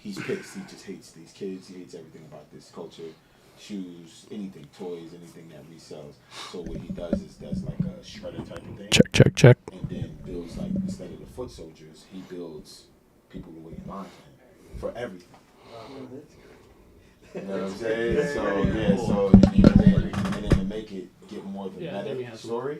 he's pissed. He just hates these kids. He hates everything about this culture, shoes, anything, toys, anything that resells. So what he does is like a shredder type of thing. Check. And then builds like instead of the foot soldiers, he builds people who wait in line for everything. You know what I'm saying? So yeah, so and then to make it get more of a meta story,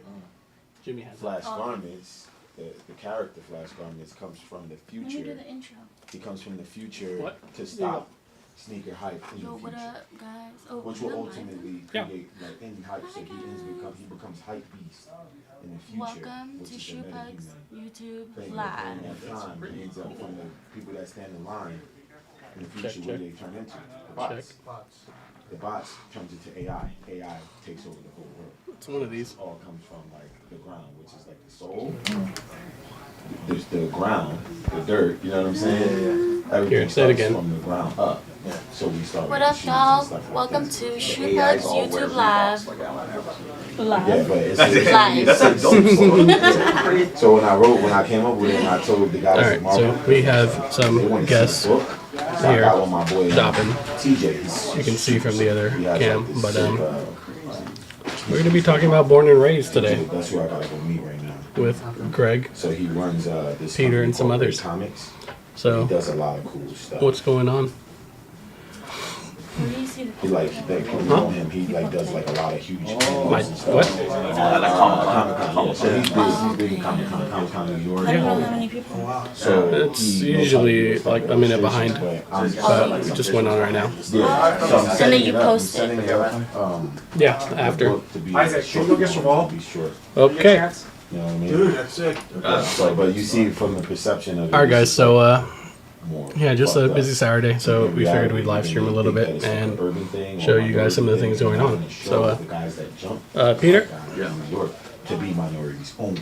Jimmy has Flash Garments, the character Flash Garments comes from the Let me future. do the intro. He comes from the future to stop sneaker hype in Yo, the what future. up, guys? Oh, Which you will know ultimately create like any hype, so he becomes hype beast in the future. Welcome which to is a Shoepugs metahuman YouTube thing. Live. And that time, he ends up from the people that stand in line in the future where they turn into the bots. The bots turns into AI. AI takes over the whole world. It's one of these. This all comes from like the ground, which is like the soul. There's the ground, the dirt. You know what I'm saying? Everything Here, say it again. from the ground up. So we start. What with up, shoes and y'all? stuff like Welcome that. to Shoepugs YouTube Live. Yeah, but it's Live. so when I came up with it, and I told the guys at Alright, Marvel, so we have they some wanted to guests see the book. So I here got with my boy shopping. TJ. You can see from the other He has, cam, like, this but sick, we're gonna be talking about Born and Raised today that's who I gotta go meet right now. with Greg. So he runs this Peter company and some called others. Comics. So He does a lot of cool stuff. what's going on? Where do you see the He like people know him. He like does like a lot of huge panels and stuff. What? Comic-Con. Yeah. So he's big in Comic-Con. Comic-Con New York. I don't know how many people. So It's he knows usually how to do like a minute illustrations, behind, but but it just went on right now. yeah. So I'm then setting you it up. post I'm it. setting it up. Yeah, after. book to be Isaac, can you go get some ball? be short. Okay. You know what I mean? Dude, that's sick. So, but you see from the perception of it. Alright, guys. So more yeah, just a fucked busy up. Saturday. So In we figured reality, we'd live stream a you little think bit that it's like an and urban thing show or you guys some of the urban things thing, going and on. I'm gonna show So the guys that jump Peter, down in New York to be minorities only.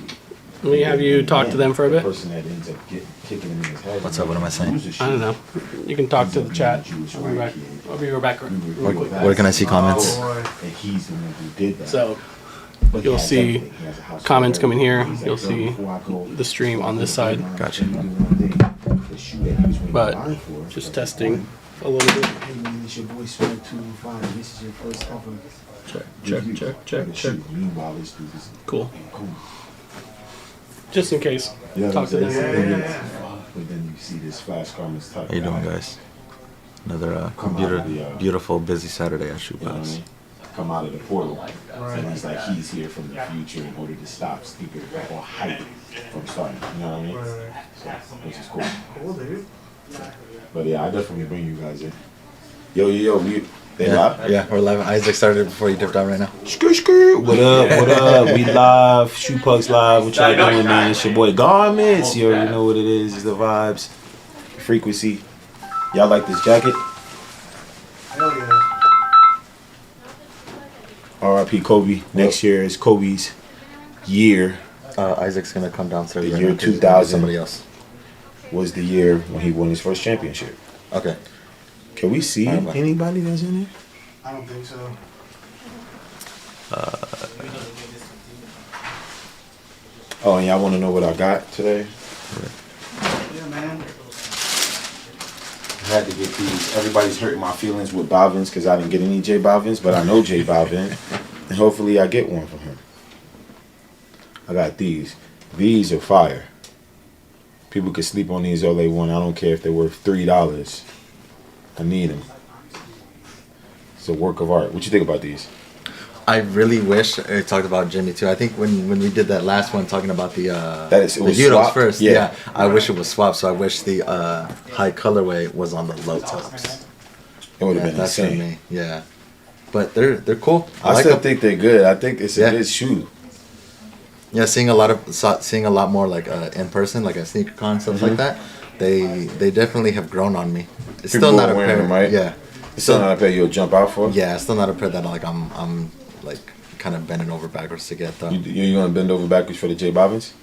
we have you talk to them for a The bit. person that ends up kicking him in his head. What's up? What am I saying? loses I don't shit. know. You can talk to Ends the up chat. being a Jewish I'll be white back. kid. I'll be right back. Where can I see comments? And he's the one who did that. So But he you'll has see everything. He has a house comments with coming here. everything. You'll He's like, see "Before I go, the stream on this side. Gotcha. The shoe that he was waiting But in line for, just like, testing a little bit. Hey man, it's your boy Swag 205. This is your first ever review Check. of the shoe. Meanwhile, this dude is Cool. cool. Just in case. You know Talk what to I'm them. saying? But then you see this Flash Garments type. How you doing, guy, guys? Another Come out of the, beautiful, busy Saturday at You know what I Shoepugs. mean? Come out of the portal. And he's like, he's here from the future in order to stop sneaker or hype from starting. You know what I mean? So, which is cool. Cool, dude. But yeah, I definitely bring you guys in. Yo, they Yeah, live? yeah, we're live. Isaac started before you dipped out right now. What up? We live, Shoepugs live. What y'all doing, man? It's your boy Garments. You already know what it is. It's the vibes, frequency. Y'all like this jacket? Hell yeah. R.I.P. Kobe. Next year is Kobe's year. Isaac's gonna come downstairs. The right year now 'cause he's 2000. with somebody else. Was the year when he won his first championship. Okay. Can we see Alright. anybody that's in there? I don't think so. Oh, and y'all want to know what I got today? Yeah, man. I had to get these. Everybody's hurting my feelings with Balvin's because I didn't get any J Balvin's, but I know J Balvin, and hopefully I get one from him. I got these. These are fire. People can sleep on these all they want. I don't care if they're worth $3. I need them. It's a work of art. What you think about these? I really wish I talked about Jimmy too. I think when we did that last one talking about the It was Euros swapped? first, Yeah. yeah. I wish it was swapped. So I wish the high colorway was on the low tops. It would have Yeah, been that's for insane. me. Yeah, but they're cool. I like still them. think they're good. I think it's a Yeah. good shoe. Yeah, seeing a lot more like in person, like at sneaker con stuff like that. They definitely have grown on me. It's People still not a wearing pair, them, right? Yeah, It's still not a pair you'll jump out for. yeah, it's still not a pair that like I'm like kind of bending over backwards to get though. You gonna bend over backwards for the J Balvin's?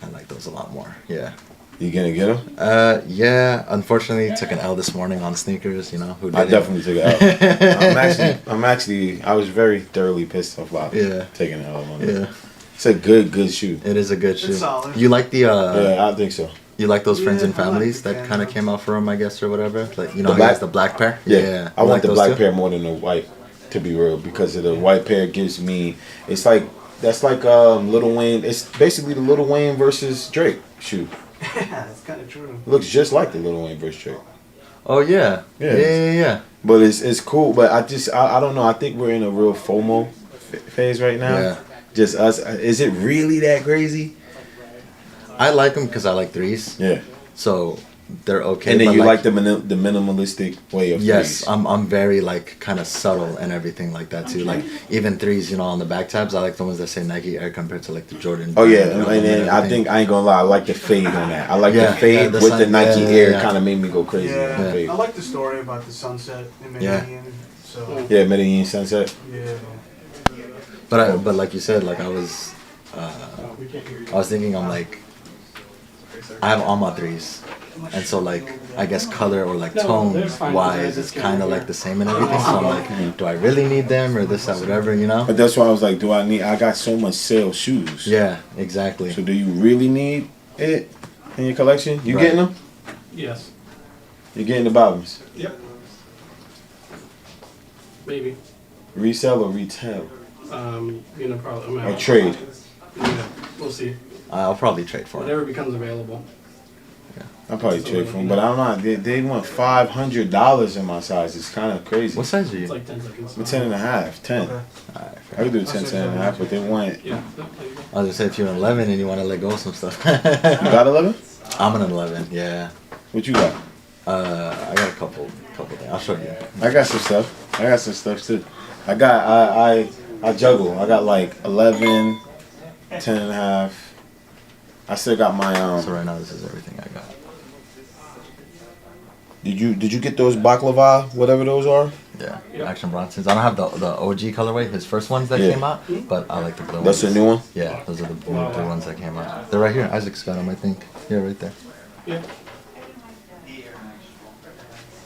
I like those a lot more. Yeah. You gonna get them? Yeah. Unfortunately, took an L this morning on sneakers. You know who did I it? definitely took it out. I was very thoroughly pissed off about Yeah. taking it out on it. Yeah, It's a good shoe. it is a good shoe. solid. You like the Yeah, I think so. You like those friends and Yeah, I like families the that kind of camo. came out for him, I guess, or whatever. Like you know, The he black- has the black pair. Yeah, I You want like the those black too? pair more than the white, to be real, because of the white pair gives me. It's like that's like Lil Wayne. It's basically the Lil Wayne versus Drake shoe. Yeah, it's kind of true. It looks just like the Lil Wayne versus Drake. Oh yeah. Yeah. Yeah. But it's cool. But I don't know. I think we're in a real FOMO phase right now. Yeah. Just us. Is it really that crazy? I like them because I like threes, Yeah. so they're okay. And then but you like the minimalistic way of Yes, threes. I'm very like kind of subtle and everything like that too. Like even threes, you know, on the back tabs, I like the ones that say Nike Air compared to like the Jordan. Oh yeah, Jordan and then I everything. think I ain't gonna lie. I like the fade on that. I like Yeah, the fade yeah, the with sun- the Nike yeah, Air. yeah. Kind of made me go crazy. with the Yeah, fade. I like the story about the sunset in Medellin. So Yeah, Medellin Sunset. yeah, But like you said, like I was thinking, I'm like, I have all my threes, and so like I guess color or like tone wise, it's kind of like the same and everything. So I'm like, do I really need them or this, that, whatever, you know? But that's why I was like, do I need? I got so much sale shoes. Yeah, exactly. So do you really need it in your collection? You Right. getting them? Yes. You getting the bottoms? Yep. Maybe. Resell or retail You know, probably. or trade? Yeah, we'll see. I'll probably trade for it. Whatever becomes available. I'll probably trade for them, but I'm not. They want $500 in my size. It's kind of crazy. What size are you? It's like 10 seconds. I'm 10 and a half, 10. okay. Alright, I fair. could do 10, 10 and a half, but they want. Yeah. I was gonna say if you're an 11 and you want to let go of some stuff. You got 11? I'm an 11. Yeah. What you got? I got a couple things. I'll show you. I got some stuff. I got some stuff too. I juggle. I got like 11, 10 and a half. I still got my So right now this is everything I got. Did you get those baklava, whatever those are? Yeah. Yep. Action Bronsons. I don't have the OG colorway, his first ones that Yeah. came out, but I like the blue That's ones. the new one? Yeah, those are the blue ones that came out. They're right here. Isaac's got them, I think. Yeah, right there. Yeah.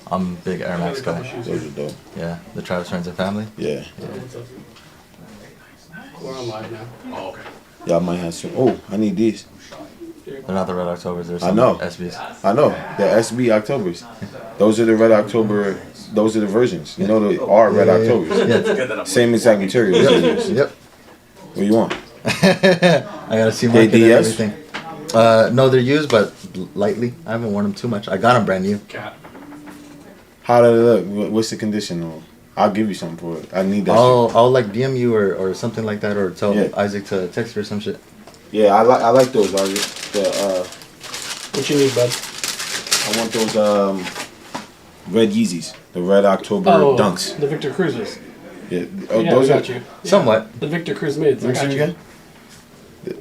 I'm a big Air Max guy. Those are dope. Yeah, the Travis Friends and Family. Yeah. What's up? We're on live now. Oh, okay. Y'all might have some. Oh, I need these. They're not the Red Octobers. They're I some know. SBs. I know. The SB Octobers. Those are the Red October. Those are the versions. You know, they are Red Octobers. Yeah. Same exact material. Yep. What you want? I gotta see They market and DS? everything. No, they're used, but lightly. I haven't worn them too much. I got them brand new. Cat. How do they look? What's the condition on? I'll give you something for it. I need that. I'll like DM you or something like that, or tell Yeah. Isaac to text you or some shit. Shit. Yeah, I like those. What you need, bud? I want those red Yeezys, the Red October Dunks. The Victor Cruises. Yeah, oh, Yeah, those I are. got you. Somewhat. The Victor Cruise mids. I Let me got see you. again.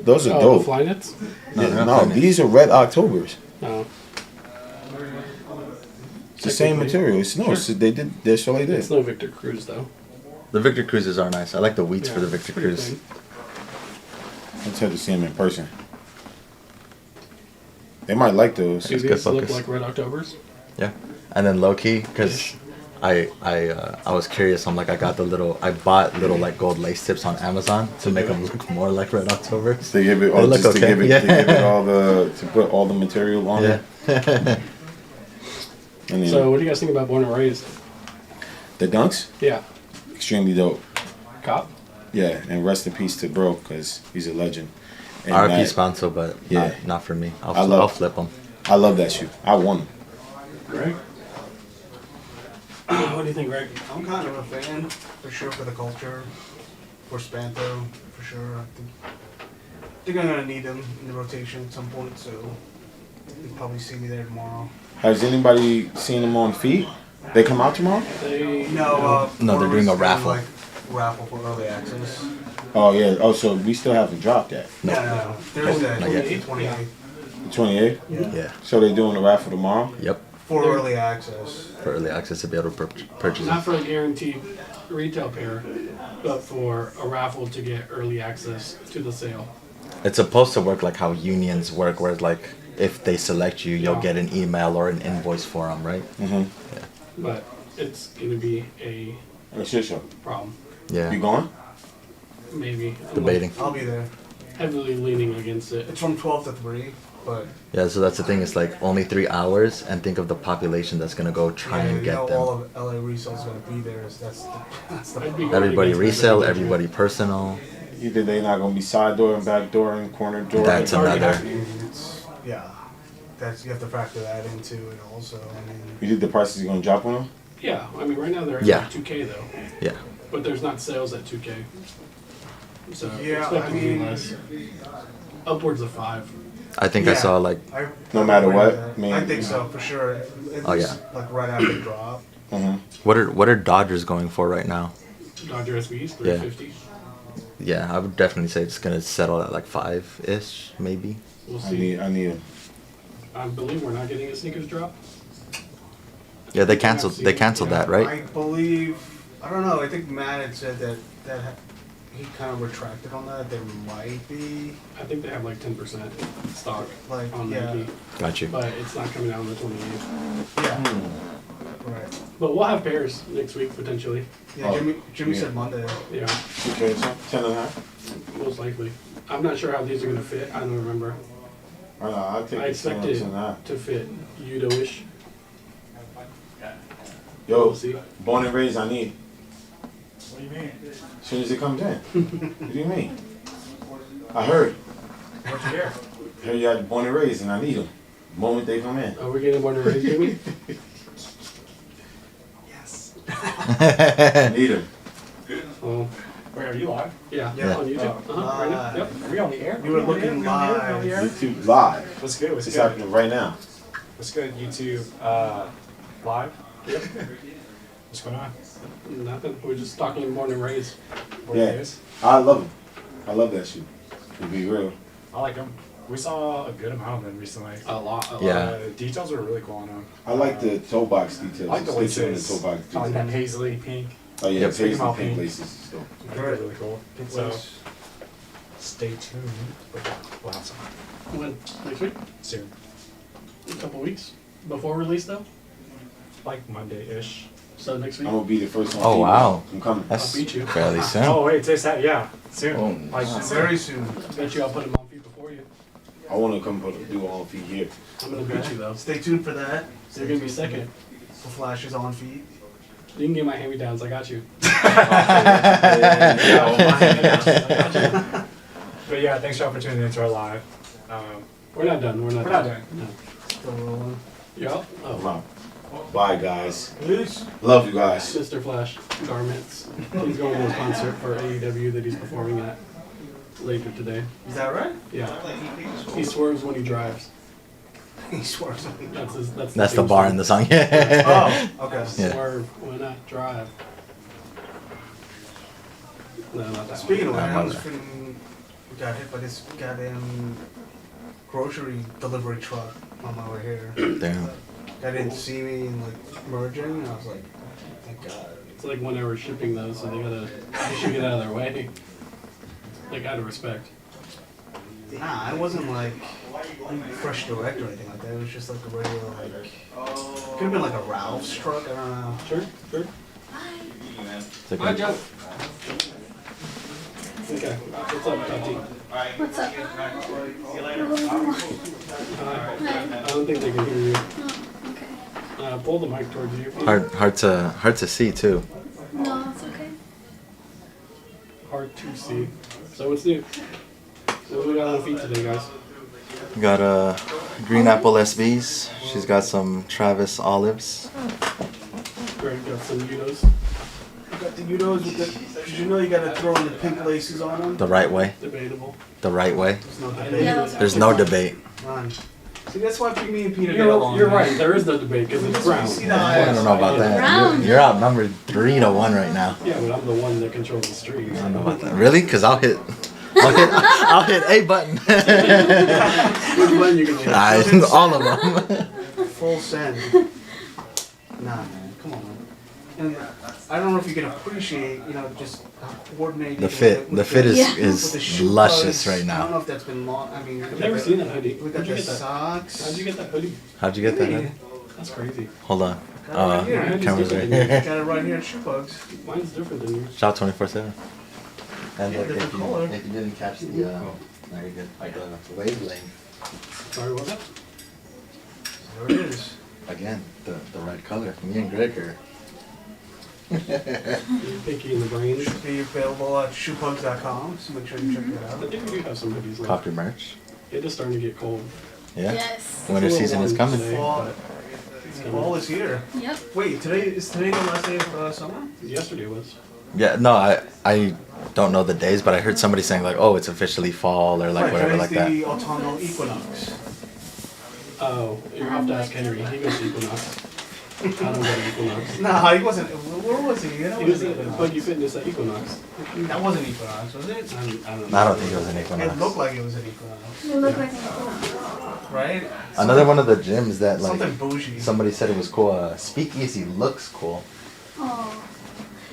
Those are Oh, the dope. fly nets? No, Yeah, they're not no, fly nets. these are Red Octobers. No. It's the same material. It's no. It's, they did. They show like It's this. no Victor Cruise though. The Victor Cruises are nice. I like the wheats for the Victor pretty Cruise. clean. I just have to see them in person. They might like those. Do It's these good look focus. like Red Octobers? Yeah, and then low key because I was curious. I'm like I bought little like gold lace tips on Amazon to make them look more like Red Octobers. To give it, They all, look just okay. to give it all the, to put all the material on Yeah. it. And then So what do you guys think about Born and Raised? the dunks, Yeah. extremely dope. Cop? Yeah, and rest in peace to bro, cause he's a legend. And RP that- Spanso, but Yeah. not for me. I love- I'll flip them. I love that shoe. I won him. Greg? What do you think, Greg? I'm kind of a fan for sure for the culture, for Spanto for sure. I think I'm gonna need them in the rotation at some point, so you'll probably see me there tomorrow. Has anybody seen them on feet? They come out tomorrow? They No, they're Porter doing a was raffle. Like, raffle for early access. Oh yeah. Oh, so we still haven't dropped that. No. No. Thursday, Not yet. 28th. The 28th. Yeah. So they're doing a raffle tomorrow. Yep. For early access. For early access to be able to purchase not it. for a guaranteed retail pair, but for a raffle to get early access to the sale. It's supposed to work like how unions work, where it's like if they select you, you'll Yeah. get an email or an invoice for them, right? Mm-hmm. But it's gonna be a A shit show. problem. Yeah. You going? Maybe. I'm Debating. I'll be there. heavily leaning against it. It's from 12 to 3. But Yeah, so that's the thing. It's like only 3 hours, and think of the population that's gonna go try yeah, and you get know, them. all of LA resale's gonna be there. So that's the I'd be problem. Everybody going against resale, my everybody personal. Either they not gonna be side door and back door and corner door. That's another. Yeah, that's you have to factor that into it also. I mean, You think the prices are gonna drop on them? Yeah, I mean, right now they're at Yeah. like 2K though, Yeah. but there's not sales at 2K. So Yeah, expect I to be mean- less. Upwards of 5. I think I Yeah. saw like No matter what, I man. think so for sure. At Oh, least, yeah. like right after drop. Mm-hmm. what are Dodgers going for right now? Dodger SBs, 350. Yeah, I would definitely say it's gonna settle at like 5-ish, maybe. We'll I see. need I believe we're not getting a sneakers drop. Yeah, they canceled that, right? I believe. I don't know. I think Matt had said that he kind of retracted on that. There might be I think they have like 10% stock like on yeah, Nike, Got you. but it's not coming out on the 28th. yeah, right. But we'll have pairs next week potentially. Yeah, Oh, Jimmy yeah. said Monday. Yeah, okay, so 10 and a half. most likely. I'm not sure how these are gonna fit. I don't remember. I think I it's 10 expect it and a half. to fit Udo-ish. Yo, We'll see. born and raised, I need. What do you mean? As soon as it comes in. What do you mean? I heard. What'd you hear? Heard you had born and raised, and I need them. The moment they come in. Are we getting one to raise, Jimmy? Yes. I need them. Oh, Wait, are you live? yeah, Yeah. on YouTube. Uh-huh, right now. Yep. Are we on the air? You were Are we on the air? looking We on the air? We on the air? YouTube live. What's good? What's It's good? happening right now. What's good? YouTube live? Yep. What's going on? Nothing. We're just talking born and raised. What Yeah. it is? I love them. I love that shit. To be real. I like them. We saw a good amount of them recently. A lot. Yeah. The details were really cool on them. I like the toe box details. I like the stitching in laces. toe box I like details. that paisley pink. Oh yeah, Yep. paisley Speaking about pink pink. laces. So. I think they're really cool. So stay tuned. We'll have some When? Next week? soon. A couple weeks before release though. Like Monday-ish. So next week. I'm gonna be the first one. Oh, wow. I'm coming. That's I'll beat you. fairly soon. Oh wait, today's that? Yeah, soon. Oh, Like Very soon. Bet you I'll put them on feet before you. I wanna come do all feet here. I'm gonna beat you though. Stay tuned for that. So you're gonna be second. The flashes on feet. You can get my hand-me-downs. I got you. But yeah, thanks y'all for tuning into our live. We're not done. We're not We're not done. done. No. Still rolling. You out? I'm Oh. out. Bye guys. Peace. Love you guys. Mr. Flash Garments. He's going to a concert for AEW that he's performing at later today. Is that right? Yeah. He swerves when he drives. He swerves. That's the theme bar song. in the song. Yeah. Oh, okay. Yeah. Swerve when I drive. No, not that Speaking one. of I'm which, over. we got hit by this goddamn grocery delivery truck on my way here. Damn. Guy didn't see me and like merging, and I was like, thank God. It's like when they were shipping those, so they gotta get out of their way. Like out of respect. Nah, it wasn't like fresh direct or anything like that. It was just like a regular like. Could have been like a Ralph's truck. I don't know. Sure, sure. It's like Hi, a- Joe. Okay. What's up, Tati? What's up? Hi. I don't think they can hear you. Oh, okay. Pull the mic towards you. hard to see too. No, it's okay. Hard to see. So what's new? What do we got on feet today, guys? We got green apple SBs. She's got some Travis olives. Greg got some Udos. You got the Udos with the. Cause you know you gotta throw in the pink laces on them. The right way. Debatable. The right way. There's no I debate. Yeah. There's no debate. None. See, that's why me and Peter get along. You're man. right. There is no debate because it's brown. See the I don't know about that. Round. You're outnumbered 3-1 right now. Yeah, but I'm the one that controls the street. I don't know about that. Really? Because I'll hit A button. Which one you can hit? All of them. Full send. Nah, man. Come on, man. And I don't know if you can appreciate, you know, just how coordinated. The fit. The fit is, Yeah. with the is shoe luscious bugs. right I don't know now. if that's been long. I mean, I've never seen that hoodie. We got How'd you the get that? socks. How'd you get that hoodie? How'd you get that? Yeah. Honey? That's crazy. Hold on. Got it right here. Mine's Camera's different right than yours. Got it right here at Shoepugs. Mine's different than yours. Shop 24/7. And Yeah, look, different color. if you didn't catch the, no, you're good. The wavelength. Sorry, what was that? There it is. Again, the right color. Me and Greg are. Pinky in the brain. Should be available at shoepugs.com, so make sure you check that I out. think we do have some hoodies left. Copy merch. It is starting to get cold. Yeah. Yes. Winter It's a season is little coming. warm today, Fall. but it's coming. Fall is here. Yep. Wait, is today the last day of summer? Yesterday was. Yeah. No, I don't know the days, but I heard somebody saying like, oh, it's officially fall or like Right, whatever today's like that. the autumnal equinox. Oh, you have to ask Henry. He goes to Equinox. I don't go to Equinox. Nah, he wasn't. Where was he? You know, He was at Buggy Fitness at Equinox. That wasn't equinox, was it? I don't I don't think it was an Equinox. It looked like it was an equinox, It looked like an equinox. right? Another one of the gyms that like Something bougie. somebody said it was cool. Speakeasy looks cool. Oh.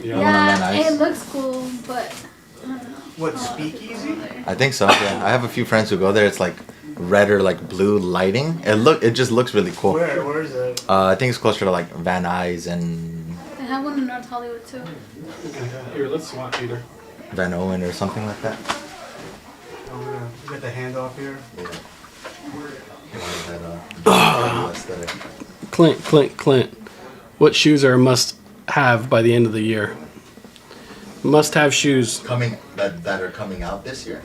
Yeah. one on Van Yeah, Nuys. it looks cool, but I don't know. What, speakeasy? I think so. Yeah, I have a few friends who go there. It's like red or like blue lighting. It just looks really cool. Where is it? I think it's closer to like Van Nuys and They have one in North Hollywood too. Okay. Here, let's swap Peter. Van Owen or something like that. Oh, yeah. Get the handoff here. Clint. What shoes are a must have by the end of the year? Must have shoes. Coming that are coming out this year.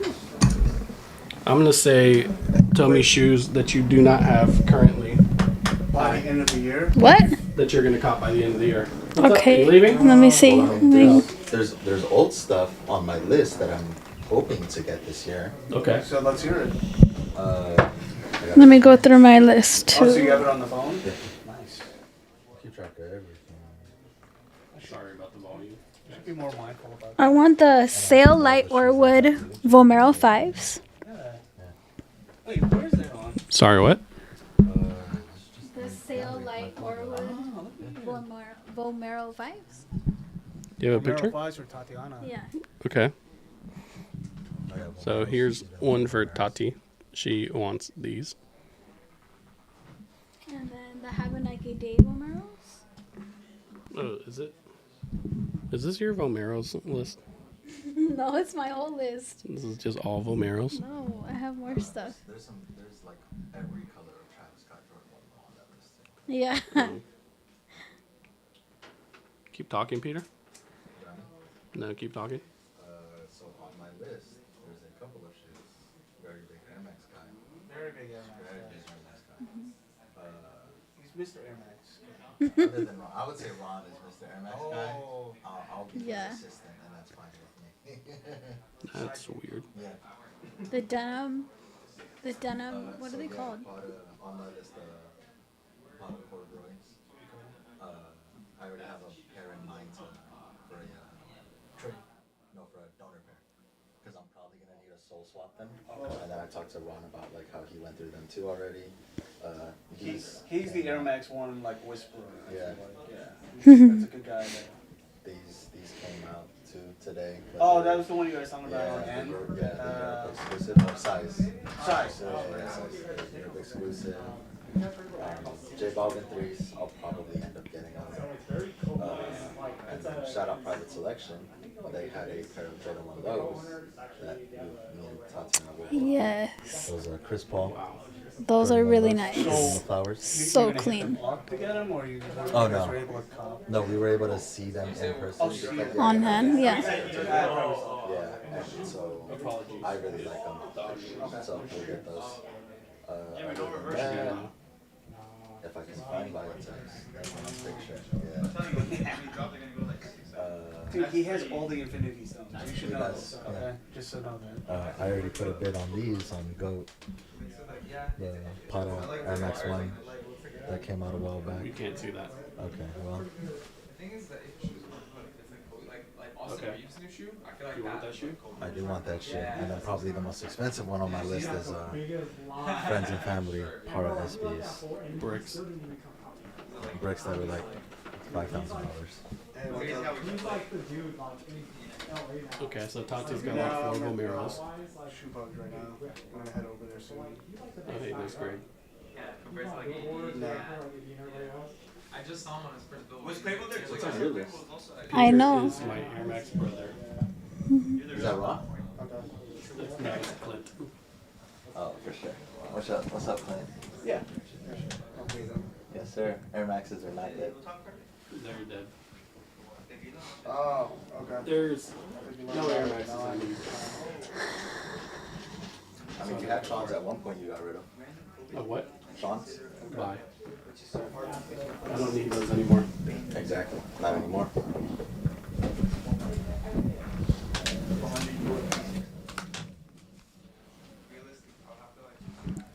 I'm gonna say, tell me shoes that you do not have currently By the end of the year. What? that you're gonna cop by the end of the year. What's up? Okay. You leaving? Let me see. There's old stuff on my list that I'm hoping to get this year. Okay. So let's hear it. Let me go through my list Oh, so you too. have it on the phone? Yeah. Nice. Keep track of everything. Sorry about the volume. You should be more mindful about that. I want the Sail Light or Wood Vomero 5s. Wait, where's that on? Sorry, what? The Sail Light or Wood Vomero 5s? Do you have a picture? Fives for Tatiana. Yeah. Okay. So here's one for Tati. She wants these. And then the Have a Nike Day Vomeros. Oh, is it? Is this your Vomeros list? No, it's my whole list. This is just all Vomeros. No, I have more stuff. There's like every color of Travis Scott Jordan on that list. Yeah. Keep talking, Peter. No, keep talking. So on my list, there's a couple of shoes. Very big Air Max guy. Very big Air Very Max. big Air Max guy. He's Mr. Air Max. Other than Ron, I would say Ron is Mr. Air Max guy. Oh. I'll be Yeah. his assistant, and that's fine with me. That's weird. Yeah. The denim. What are they called? On my list, pot of corduroys. I already have a pair in mind for a trade. No, for a donor pair. Because I'm probably gonna need a soul swap them. And then I talked to Ron about like how he went through them too already. He's the Air Max one, like whisperer. I Yeah. feel like. Yeah. That's a good guy there. These came out too today. but Oh, they're- that was the one you guys talking about on yeah, N? they're exclusive or size. Size. Yeah, size. They're exclusive. J Balvin 3s, I'll probably end up getting on. And shout out Private Selection. They had a pair of Jordan 1 lows that me and Tatiana wore. Yes. Those are Chris Paul. Those are really Jordan 1 lows, nice. Flowers. So You're gonna hit clean. them up to get them, or you Oh, guys no. were able to cop? No, we were able to see them in person. On hand, yeah. Yeah, and so I really like them. So we'll get those. Other than that, if I can find Valentine's, that's my picture. Yeah. Dude, he has all the Infinity Stones. You should know He this, does, okay? yeah. Just so know that. I already put a bid on these on Goat. The Pata Air Max 1 that came out a while back. You can't see that. Okay, well, Okay. You want that shoe? I do want that shit. And then probably the most expensive one on my list is Friends and Family Para SBs. Bricks. Bricks that were like $5,000. Okay, so Tati's got like 4 Vomeros. Shoepugs right now. I'm gonna head over there soon. Oh, hey, nice grade. No. I just saw him on his first bill. Was Claypool there? What's on your list? I know. Is my Air Max brother. Is that Ron? No, it's Clint. Oh, for sure. What's up? What's up, Clint? Yeah. Yes, sir. Air Maxes are not dead. They're dead. Oh, okay. There's no Air Maxes on these. I mean, you had Sean's at one point you got rid of. Oh, what? Sean's? Bye. I don't need those anymore. Exactly. Not anymore.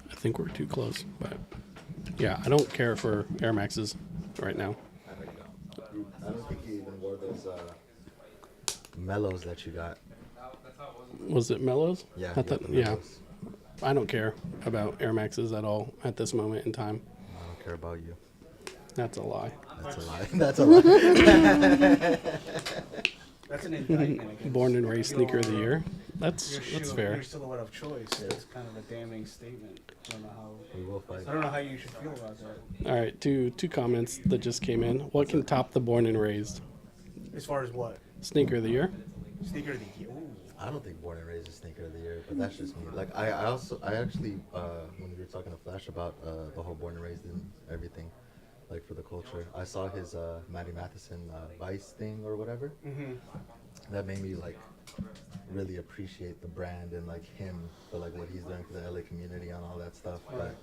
I think we're too close, but yeah, I don't care for Air Maxes right now. I know you don't. I don't think you even wore those mellows that you got. Was it Mellows? Yeah. I you thought, got the yeah. Mellows. I don't care about Air Maxes at all at this moment in time. I don't care about you. That's a lie. That's a lie. That's a lie. That's an indictment against Born and raised sneaker of the year. your That's shoe, fair. your silhouette of choice. It's kind of a damning statement. I don't know how. We will fight. I don't know how you should feel about that. All right, two comments that just came in. What can top the born and raised? As far as what? Sneaker of the year? Sneaker of the year. Ooh. I don't think Born and Raised is sneaker of the year, but that's just me. Like I actually when we were talking to Flash about the whole Born and Raised and everything, like for the culture, I saw his Matty Matheson Vice thing or whatever. Mm-hmm. That made me like really appreciate the brand and like him for like what he's doing for the LA community and all that stuff. But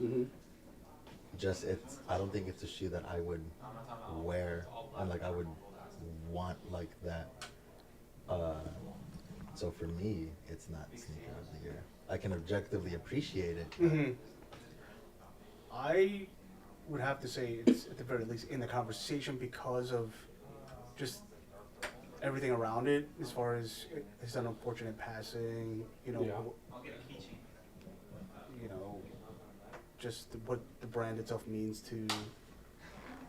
just I don't think it's a shoe that I would wear and like I would want like that. So for me, it's not sneaker of the year. I can objectively appreciate it. Mm-hmm. I would have to say it's at the very least in the conversation because of just everything around it, as far as his unfortunate passing. You know, you know, just what the brand itself means to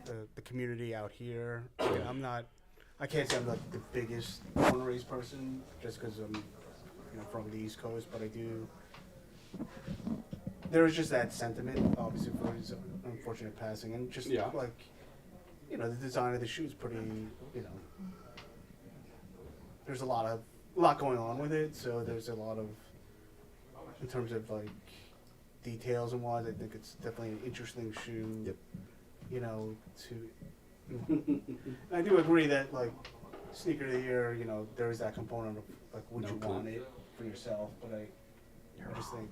the community out here. I mean, I can't say I'm like the biggest born and raised person just because I'm, from the East Coast, but I do. There was just that sentiment, obviously, for his unfortunate passing, and just like, the design of the shoe is pretty, there's a lot going on with it, so there's a lot of, in terms of like details and wise, I think it's definitely an interesting shoe. Yep. I do agree that like sneaker of the year, there is that component of like would you want it for yourself, but I just think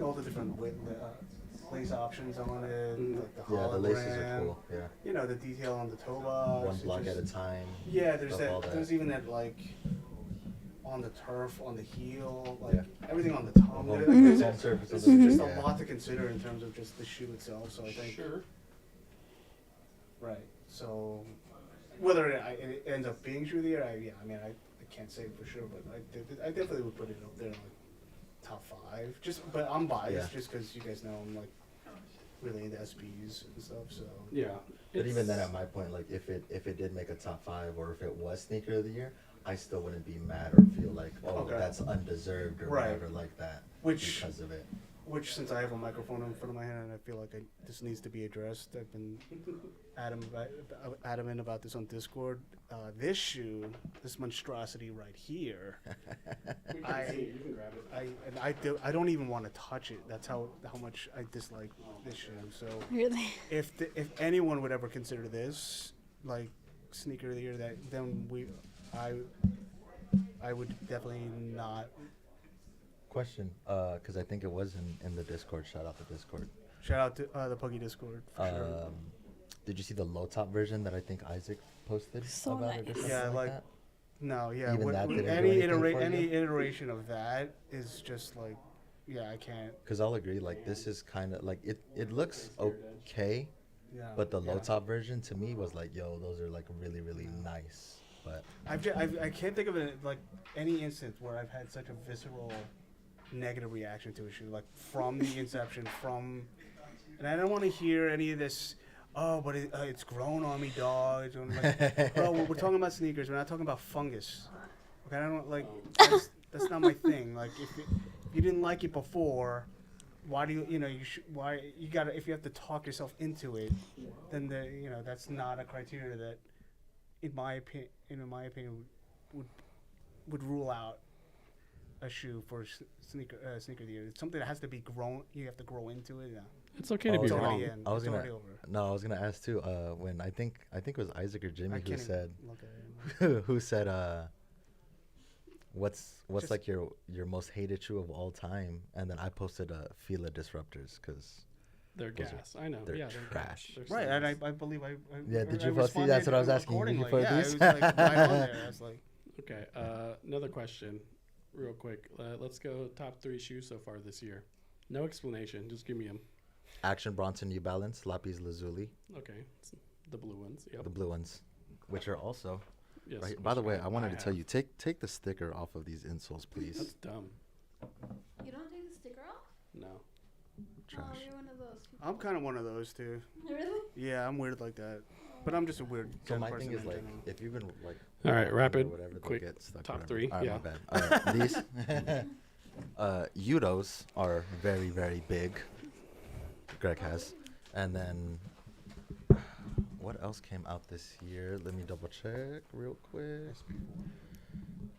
all the different lace options on it, like the hologram, the laces are cool. Yeah. The detail on the toe box. One block at a time. Yeah, there's stuff, that. There's even that like on the turf, on the heel, like Yeah. everything on the tongue. Home- Like, home there's surfaces just yeah. a lot to consider in terms of just the shoe itself. So I think. Sure. Right. So whether it ends up being shoe of the year, I can't say for sure, but I definitely would put it up there in like top 5. But I'm biased just because you guys know I'm like really into SBs and stuff. So Yeah. But even then, at my point, like if it did make a top 5 or if it was sneaker of the year, I still wouldn't be mad or feel like that's undeserved or whatever like that. Because of it. Which, since I have a microphone in front of my hand and I feel like this needs to be addressed, I've been adamant about this on Discord. This shoe, this monstrosity right here, You can grab it. I don't even want to touch it. That's how much I dislike this shoe. So Really? if anyone would ever consider this like sneaker of the year, then I would definitely not. Question, because I think it was in the Discord. Shout out the Discord. Shout out to the Puggy Discord for sure. Did you see the low top version that I think Isaac posted So about nice. it or something Yeah, like like- that? No, yeah. Even that didn't do any anything for any you? iteration of that is just like, I can't. Because I'll agree, like this is kind of like it looks okay, Yeah. but the low top version to me was like, yo, those are like really really nice. But I can't think of like any instance where I've had such a visceral negative reaction to a shoe, like from the inception, and I don't want to hear any of this. Oh, but it's grown on me, dog. Like, bro, we're talking about sneakers. We're not talking about fungus. Okay, I don't like. That's not my thing. Like, if you didn't like it before, why do why you gotta? If you have to talk yourself into it, then that's not a criteria that, in my opinion, would rule out a shoe for sneaker of the year. It's something that has to be grown. You have to grow into it. Yeah. It's okay to Oh, be It's yeah. already wrong. in. I was It's gonna already over. no, I was gonna ask too. When I think it was Isaac or I Jimmy who can't said even look at it. who said what's Just- like your most hated shoe of all time, and then I posted Fila Disruptors because They're Those are- gas. I know. they're yeah, trash. They're Right, and serious. I believe I Yeah, did I you post it? That's what I was responded asking you. Did you accordingly. post Yeah, this? it was like right on there. I was like, Okay. Another question, real quick. Let's go top 3 shoes so far this year. No explanation. Just give me them. Action Bronson New Balance, Lapis Lazuli, Okay. It's the blue ones. Yep. the blue ones, which are also Yes. right. By the way, I wanted to tell have. you, take the sticker off of these insoles, That's please. dumb. You don't take the sticker off? No. Oh, Trash. you're one of those people. I'm kind of one of those too. Really? Yeah, I'm weird like that. But I'm just a weird So my person thing is in like, general. if you've been like, All right, rapid, or whatever, they'll quick, get stuck, top whatever. 3. All right, Yeah. my bad. All right, these Udos are very, very big. Greg has, and then what else came out this year? Let me double check real quick.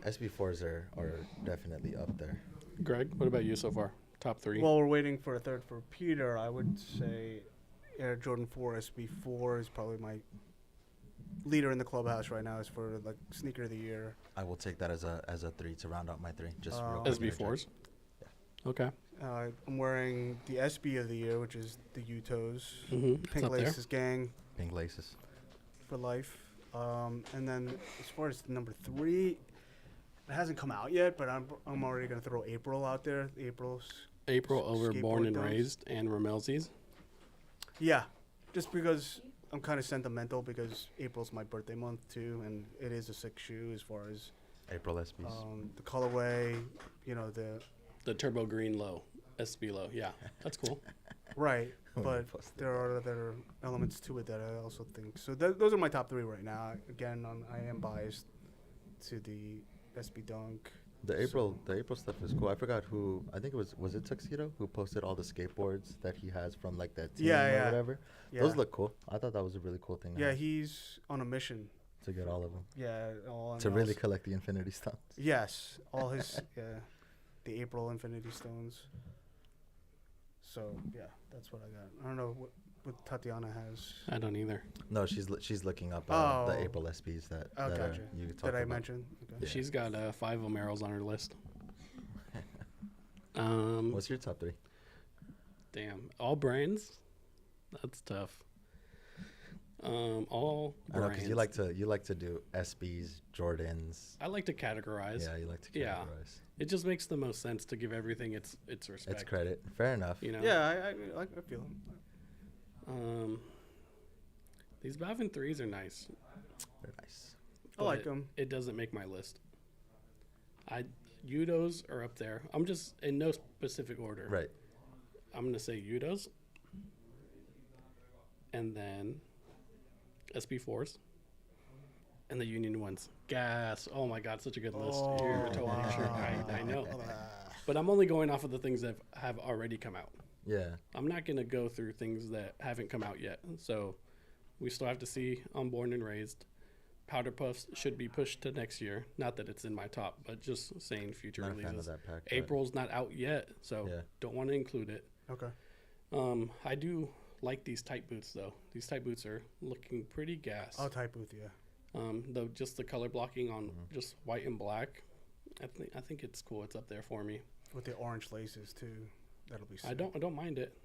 SB4s are definitely up there. Greg, what about you so far? Top 3. While we're waiting for a third for Peter, I would say Air Jordan 4 SB4 is probably my leader in the clubhouse right now as for like sneaker of the year. I will take that as a 3 to round out my 3. Just real Oh. quick, SB4s. Okay. I'm wearing the SB of the year, which is the Utos. Mm-hmm. It's Pink up there. Laces Gang Pink laces. for life. And then as far as number 3, it hasn't come out yet, but I'm already gonna throw April out there. April's April over Born skateboard and dunks. Raised and Ramelzi's. Yeah, just because I'm kind of sentimental because April's my birthday month too, and it is a sick shoe as far as April SBs. the colorway, you know, The turbo green low. SB low. Yeah. That's cool. right. When But you posted there are other elements to it that I also think. So those are my top 3 right now. Again, I am biased to the SB Dunk. The April stuff is cool. I forgot who. I think it was it Tuxedo who posted all the skateboards that he has from like that team Yeah, or yeah. whatever. Yeah. Those look cool. I thought that was a really cool thing. To Yeah, have, he's on a mission. to get all of them Yeah, all to really collect the Infinity Stones. Yes, all his the April Infinity Stones. So yeah, that's what I got. I don't know what Tatiana has. I don't either. No, she's looking up Oh. the April SBs that, Oh, that gotcha. you talked Did I about. mention? Okay. Yeah. She's got 5 Omeros on her list. What's your top 3? Damn. All brands? That's tough. All I know brands. because you like to do SBs, Jordans. I like to categorize. Yeah, you like to Yeah. categorize. It just makes the most sense to give everything its respect. It's credit. Fair enough. You know? Yeah, I feel him. These Bavin 3s are nice. They're nice. I like but them. It doesn't make my list. Udos are up there. I'm just in no specific order. Right. I'm gonna say Udos, and then SB4s, and the Union ones. Gas. Oh my God, such a good list. You're totally sure. I know. But I'm only going off of the things that have already come out. Yeah. I'm not gonna go through things that haven't come out yet. So we still have to see on Born and Raised. Powder Puffs should be pushed to next year. Not that it's in my top, but just saying future Not a fan of releases. that pack, but- April's not out yet, so Yeah. don't want to include it. Okay. I do like these tight boots though. These tight boots are looking pretty gas. Oh, type booth, yeah. Though just the color blocking on Mm-hmm. just white and black, I think it's cool. It's up there for me. With the orange laces too. That'll be sick. I don't mind it.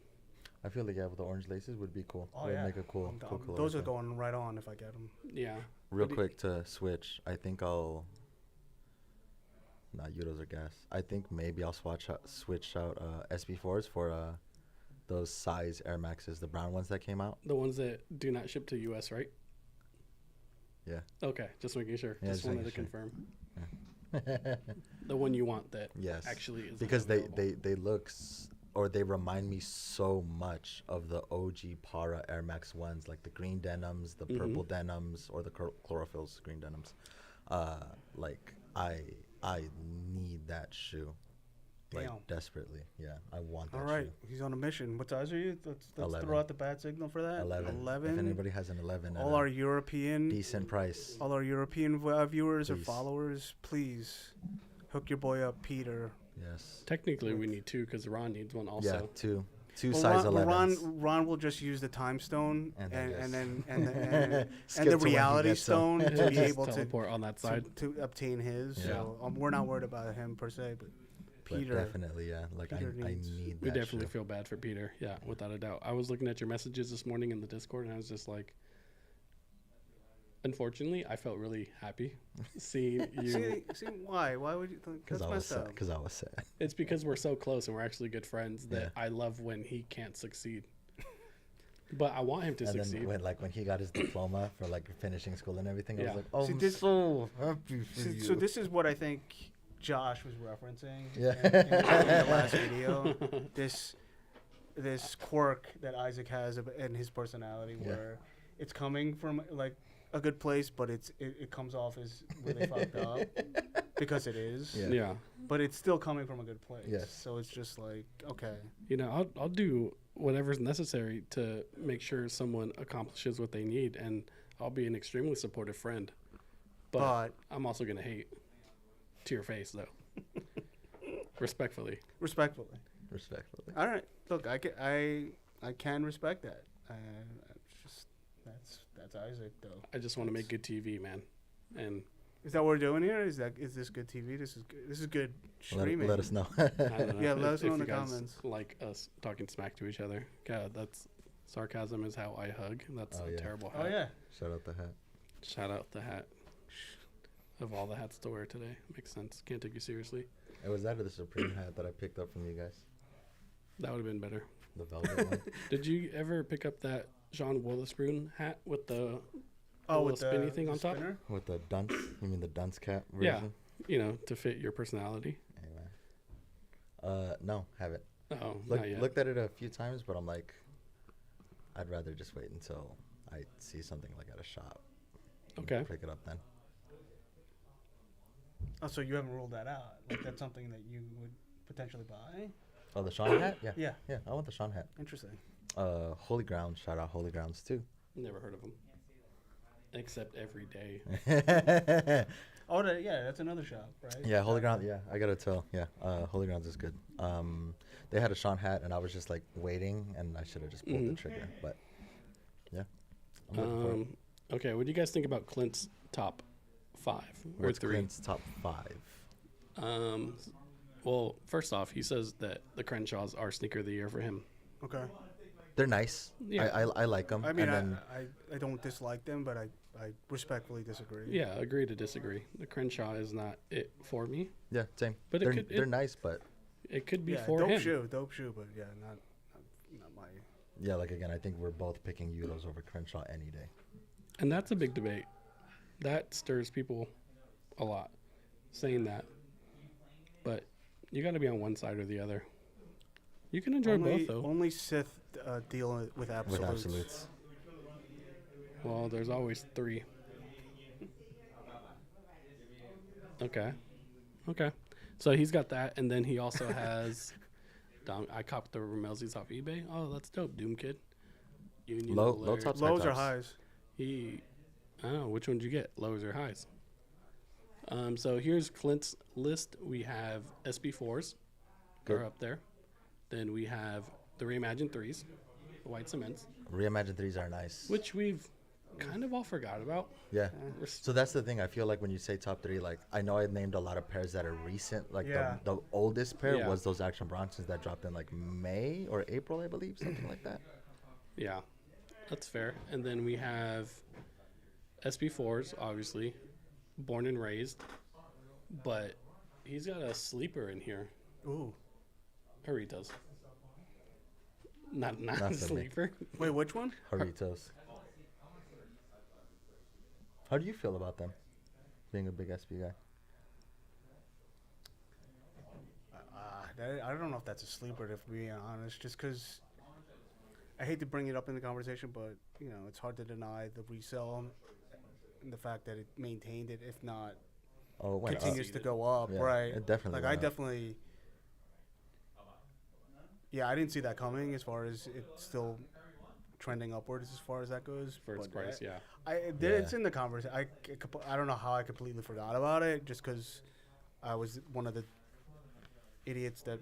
I feel like with the orange laces would be cool. Oh, Would yeah. make a cool, I'm cool down. color. Those are thing. going right on if I get them. Yeah. Real But quick to switch, I think I'll. Nah, Udos are gas. I think maybe I'll switch out SB4s for those size Air Maxes, the brown ones that came out. The ones that do not ship to US, right? Yeah. Okay, just making sure. Yeah, just just wanted to making confirm. The one you want that Yes. actually is Because they look or they remind me so much of the OG Para Air Max ones, like the green denims, the purple denims, or the chlorophylls green denims. Like I need that shoe, like Damn. desperately. Yeah, I want that All right, shoe. he's on a mission. What size are you? Let's 11. throw out the bad signal for that. 11. If anybody has an 11, at All a our European, decent price. viewers or Please. followers, please Hook your boy up, Peter. Yes. Technically, we need two because Ron needs one also. Yeah, two Well, size Ron, 11s. Ron will just use the time stone And and then and Skip the to when he reality gets some. stone to be Just able to teleport on that side. obtain his. Yeah. So we're not worried about him per se, but But Peter. definitely, yeah. Like I Peter needs- need We that definitely shoe. feel bad for Peter. Yeah, without a doubt. I was looking at your messages this morning in the Discord, and I was just like, unfortunately, I felt really happy seeing you. See why? Why would you? Because That's I was messed sad. up. Because I was sad. It's because we're so close and we're actually good friends that Yeah. I love when he can't succeed. But I want him to And succeed. then when he got his diploma for like finishing school and everything, I Yeah. was like, oh, See, I'm this- so happy for you. So this is what I think Josh was referencing. Yeah. In the last video. This quirk that Isaac has in his personality, Yeah. where it's coming from like a good place, but it comes off as where they fucked up because it is. Yeah. Yeah. But it's still coming from a good place. Yes. So it's just like, okay. You know, I'll do whatever's necessary to make sure someone accomplishes what they need, and I'll be an extremely supportive friend. But I'm also going to hate to your face, though. Respectfully. Respectfully. All right. Look, I can respect that. It's just that's Isaac though. I just want to make good TV, man. And Is that what we're doing here? Is this good TV? This is good streaming. Let us know. I don't know. Yeah, let us know if in the you guys comments. like us talking smack to each other. God, that's sarcasm is how I hug. That's Oh, a yeah. terrible hat. Oh yeah. Shout out the hat. Shout out the hat. Of all the hats to wear today. Makes sense. Can't take you seriously. It was that or the Supreme hat that I picked up from you guys. That would have been better. The velvet one. Did you ever pick up that John Witherspoon hat with the Oh, little with spinny thing on top? spinner? With the dunce? You mean the dunce cap Yeah. version? You know, to fit your personality. Anyway. No, haven't. Oh, not yet. Looked at it a few times, but I'm like, I'd rather just wait until I see something like at a shop. and Okay. Pick it up then. Oh, so you haven't ruled that out? Like that's something that you would potentially buy? Oh, the Sean hat? Yeah. Yeah. Yeah, I want the Sean hat. Interesting. Holy Ground. Shout out Holy Grounds too. Never heard of them. Except every day. Oh, yeah, that's another shop, right? Yeah, Holy Ground. Yeah, I gotta tell. Yeah, Holy Grounds is good. They had a Sean hat, and I was just like waiting, and I should have just pulled the trigger. But yeah, I'm looking for it. Okay, what do you guys think about Clint's top 5 or What's 3? Clint's top 5? Well, first off, he says that the Crenshaws are sneaker of the year for him. Okay. They're nice. Yeah. I like them. I mean, and then, I don't dislike them, but I respectfully disagree. Yeah, agree to disagree. The Crenshaw is not it for me. yeah, same. But they're nice, but It could be Yeah, for dope him. dope shoe, but yeah, not my. yeah, like again, I think we're both picking Euros over Crenshaw any day. And that's a big debate. That stirs people a lot, saying that. But you got to be on one side or the other. You can enjoy both, though. Only Sith deal with absolutes. With absolutes. Well, there's always 3. Okay. So he's got that, and then he also has. I copped the Ramelsi's off eBay. Oh, that's dope, Doom Kid. Union Low Alert. tops. Lows high or tops? highs? I don't know. Which one did you get? Lows or highs? So here's Clint's list. We have SB4s. Good. They're up there. Then we have the Reimagined 3s, the white cements, Reimagined 3s are nice. which we've kind of all forgot about. Yeah. We're So that's the thing. I feel like when you say top 3, like I know I named a lot of pairs that are recent. Like Yeah. the oldest pair Yeah. was those Action Bronzes that dropped in like May or April, I believe, something like that. Yeah, that's fair. And then we have SB4s, obviously, born and raised. But he's got a sleeper in here. Ooh. Haritos. Not Not a for me. sleeper. Wait, which one? Haritos. How do you feel about them? Being a big SB guy. I don't know if that's a sleeper, to be honest. Just because I hate to bring it up in the conversation, but you know it's hard to deny the resale and the fact that it maintained it, if not Oh, it went continues up. to go up. Yeah, Right. it definitely Like I went up. definitely. Yeah, I didn't see that coming. As far as it's still trending upwards, as far as that goes. For its But price, yeah. It's in the conversation. I don't know how I completely forgot about it, just because I was one of the idiots that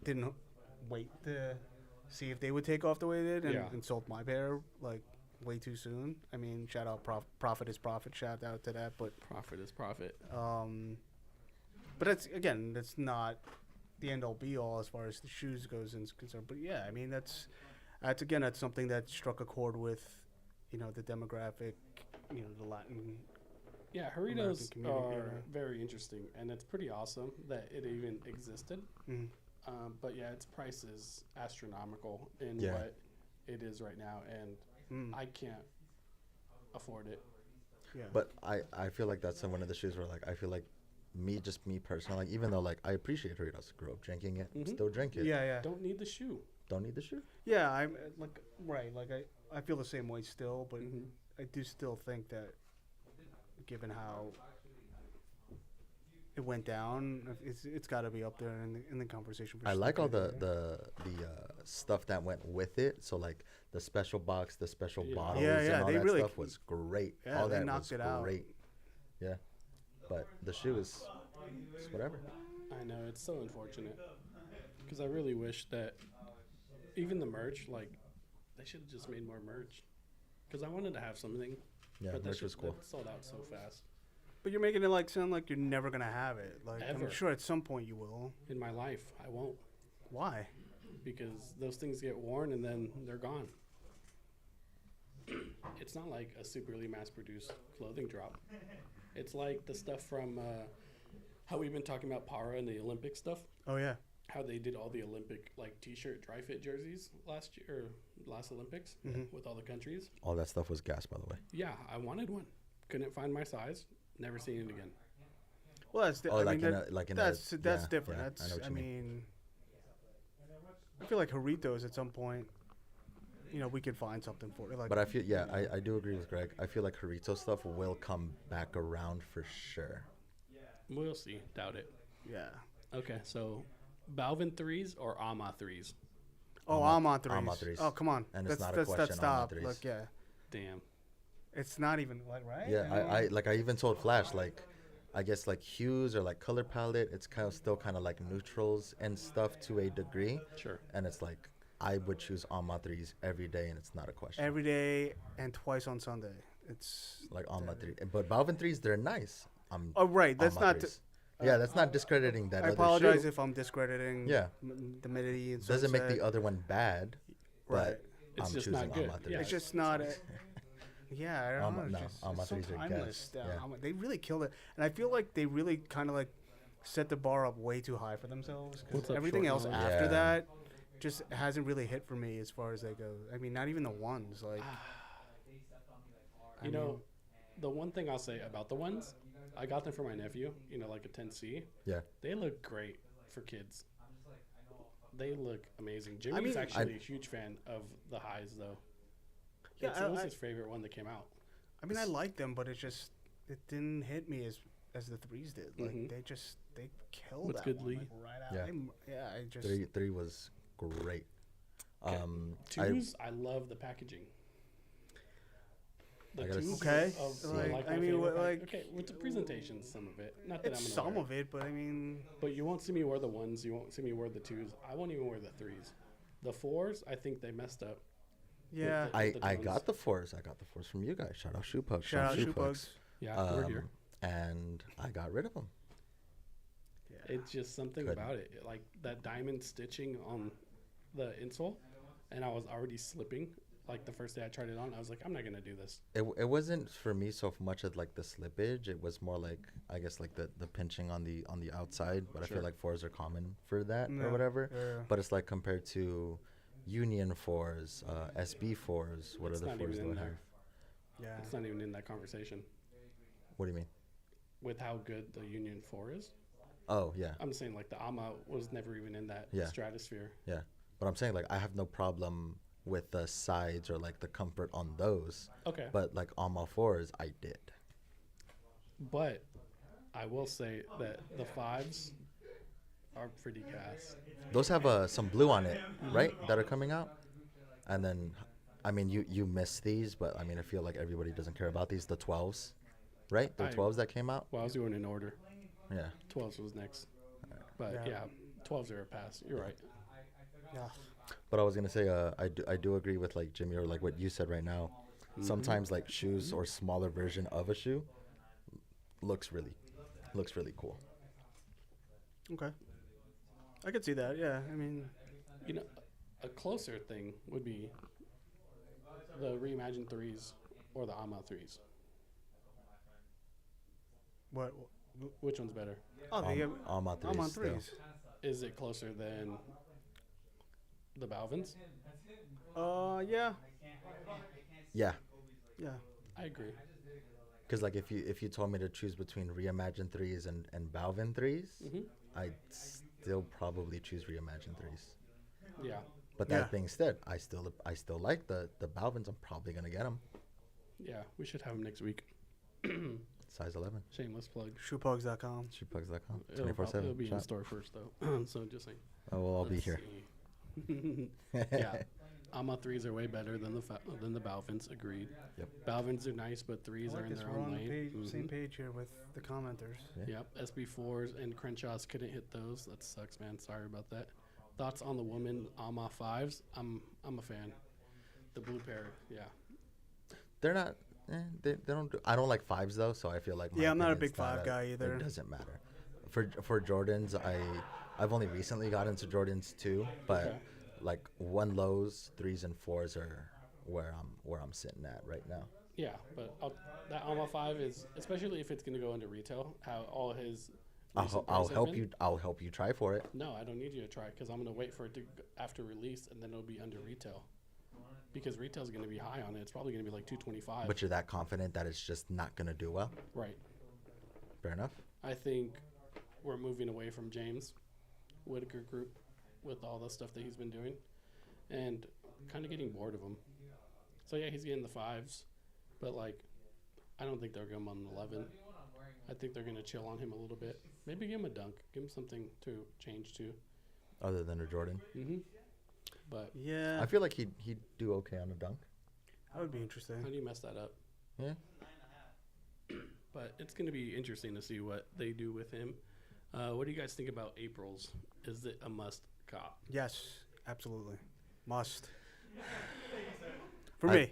didn't wait to see if they would take off the way they did and sold my pair like way too soon. I mean, shout out profit is profit. Shout out to that, but Profit is profit. but that's not the end all be all as far as the shoes goes is concerned. But yeah, I mean that's something that struck a chord with, the demographic, the Latin. Yeah, Doritos are very interesting, and it's pretty awesome that it even existed. Mm-hmm. But yeah, its price is astronomical in what it is right now, and I can't afford it. Yeah. But I feel like that's one of the shoes where like I feel like me personally, like even though like I appreciate Doritos, grew up drinking it, still drink it. Yeah. Don't need the shoe. Don't need the shoe. Yeah, I'm like right. Like I feel the same way still, but I do still think that given how it went down, it's got to be up there in the conversation. I like all the stuff that went with it. So like the special box, the special bottles, and all that stuff was great. Yeah, all they that knocked was it out. great. Yeah, but the shoe is whatever. I know, it's so unfortunate because I really wish that even the merch, like, they should have just made more merch because I wanted to have something. Yeah, but merch was cool. that sold out so fast. But you're making it sound like you're never gonna have it. Like Ever. I'm sure at some point you will. In my life, I won't, Why? because those things get worn and then they're gone. It's not like a superly mass-produced clothing drop. It's like the stuff from how we've been talking about Para and the Olympic stuff. Oh yeah. How they did all the Olympic like T-shirt dry fit jerseys last year, or last Olympics with all the countries. All that stuff was gas, by the way. Yeah, I wanted one. Couldn't find my size. Never seen it again. Well, that's Oh, like in that's a, different. yeah, That's I know what you mean. I feel like Doritos at some point, we could find something for it. Like, But I feel I do agree with Greg. I feel like Harito stuff will come back around for sure. We'll see. Doubt it. yeah. Okay, so Balvin 3s or Ama 3s? Oh, Almond threes. Almond threes. Oh, come on. And it's that's, not a question, That's stop. Almond threes. Look, yeah. Damn. It's not even like right. Yeah, I even told Flash like, I guess like hues or like color palette. It's still kind of like neutrals and stuff to a degree. Sure. And it's like I would choose Alma threes every day, and it's not a question. Every day and twice on Sunday. It's like Alma three, but Balvin threes they're nice. Oh right, that's Alma not. threes. Yeah, that's not discrediting that. I other apologize shoe. if I'm discrediting. Yeah. The Midity and Doesn't make Sunset. the other one bad, Right. but It's I'm just choosing not good. Alma threes. Yeah. It's just not. Yeah, I don't know. No, It's just, Alma it's so threes are timeless. gas. Yeah. They really killed it, and I feel like they really kind of like set the bar up way too high for themselves. 'Cause What's up, everything short else nose? after Yeah. that just hasn't really hit for me as far as they go. I mean, not even the ones. Like, You know, the one thing I'll say about the ones, I got them for my nephew, like a 10C. Yeah. They look great for kids. They look amazing. I Jimmy's mean- actually a huge fan of the highs, though. Yeah, It was I- his favorite one that came out. I mean, I like them, but it didn't hit me as the threes did. Like Mhm. they killed What's that good, one, Lee? like, right out. Yeah. I just Three was great. Okay. Twos, I love the packaging. The I gotta twos s- Okay, of, like, my I mean, favorite like- okay, with the presentation, some of it. Not that it's I'm gonna some wear of it, but I mean, But you won't see me wear the ones. You won't see me wear the twos. I won't even wear the threes. The fours, I think they messed up. yeah. the- I tones. got the fours. I got the fours from you guys. Shout out Shoepugs. Shout out Shoepugs. Yeah, we're here. And I got rid of them. Yeah. It's just something Couldn't. about it. Like that diamond stitching on the insole, and I was already slipping. Like the first day I tried it on, I was like, I'm not gonna do this. It wasn't for me so much of like the slippage. It was more like I guess like the pinching on the outside. But I Sure. feel like fours are common for that Yeah, or whatever. yeah. But it's like compared to Union fours, SB fours. What It's other not fours even do I in have? there. Yeah. It's not even in that conversation What do you mean? with how good the Union 4 is. Oh yeah, I'm saying like the AMA was never even in that Yeah. stratosphere. yeah. But I'm saying like I have no problem with the sides or like the comfort on those. Okay. But like on my fours, I did. But I will say that the fives are pretty gas. Those have some blue on it, right? That are coming out. And then, I mean, you missed these, but I mean, I feel like everybody doesn't care about these. The 12s, right? The I- 12s that came out. Well, I was doing in order. Yeah. 12s was next. But yeah, 12s are a pass. You're right. Yeah. But I was gonna say, I do agree with like Jimmy or like what you said right now. Sometimes like shoes or smaller version of a shoe looks really cool. Okay. I could see that. Yeah. I mean, You know, a closer thing would be the reimagined 3s or the AMA 3s. what? Which one's better? Oh, All my I'm on still. threes. Is it closer than the Balvins? Yeah. Yeah. Yeah. I agree. Because like if you told me to choose between Reimagined 3s and Balvin 3s, I'd still probably choose Reimagined 3s. Yeah. But that being said, I still like the Balvins. I'm probably gonna get them. Yeah, we should have them next week. Size 11. Shameless plug. Shoepugs.com. Shoepugs.com. It'll 24/7. be in shop. store first though, so just saying. Oh well, I'll be Let's here. see. Yeah, AMA 3s are way better than the Balvins. Agreed. Yep. Balvins are nice, but 3s are in their We're own on the lane. same page here with the commenters. Yep. SB4s and Crenshaws couldn't hit those. That sucks, man. Sorry about that. Thoughts on the woman AMA 5s? I'm a fan. The blue pair, yeah. They're not. They don't. I don't like 5s though, so I feel like. My Yeah, I'm not a opinion's big 5 guy either. It doesn't matter. For Jordans, I've only recently got into Jordans too, but Okay. like 1 lows, 3s and 4s are where I'm sitting at right now. Yeah, but that AMA 5 is, especially if it's going to go into retail, how all his. recent I'll pairs have help been. you. I'll help you try for it. No, I don't need you to try because I'm going to wait for it to after release and then it'll be under retail. Because retail's going to be high on it. It's probably going to be like 225. But you're that confident that it's just not gonna do well. Right. Fair enough. I think we're moving away from James Whitaker Group with all the stuff that he's been doing and kind of getting bored of him. So yeah, he's getting the 5s, but like I don't think they're going to him on 11. I think they're going to chill on him a little bit. Maybe give him a dunk. Give him something to change to. Other than a Jordan, But Yeah. I feel like he'd do okay on a dunk. That would be interesting. how do you mess that up? Yeah. But it's going to be interesting to see what they do with him. What do you guys think about April's? Is it a must cop? Yes, absolutely. Must. For me.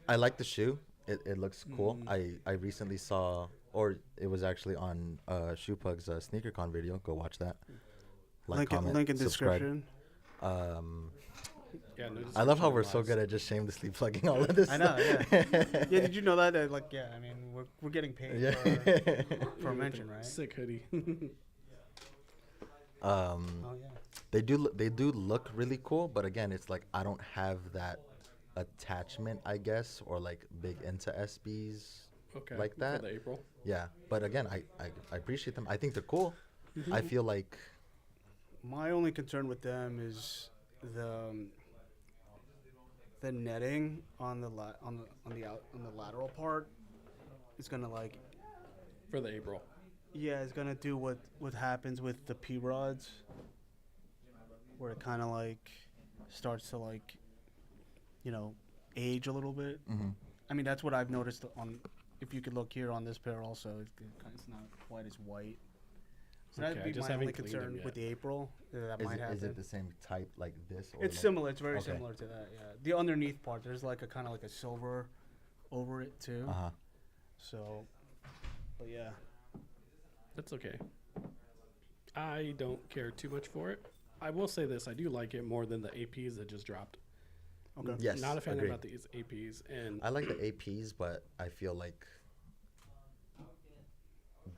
I like the shoe. It looks cool. I recently saw, or it was actually on Shoepugs SneakerCon video. Go watch that. Link in subscribe. description. Yeah, no I love how description we're so lies. good at just shamelessly plugging all of this. I know, stuff. yeah. Yeah, did you know that? Like, yeah, I mean, we're getting paid Yeah. for a mention, right? Sick hoodie. Oh, yeah. They do look really cool, but again, it's like I don't have that attachment, I guess, or like big into SBs Okay. like For that. the April. Yeah, but again, I appreciate them. I think they're cool. I feel like My only concern with them is the netting on the on the lateral part is gonna like For the April. it's gonna do what happens with the P rods, where it kind of like starts to like age a little bit. I mean that's what I've noticed on. If you could look here on this pair also, it's not quite as white. So Okay, I that'd be just my only haven't cleaned them concern yet. with the April. That might happen. is it the same type like this? Or It's like- similar. It's very Okay. similar to that. Yeah. The underneath part, there's like a kind of like a silver over it too. Uh-huh. So, but yeah. That's okay. I don't care too much for it. I will say this: I do like it more than the APs that just dropped. Okay. Yes, Not a fan agreed. about these APs, and I like the APs, but I feel like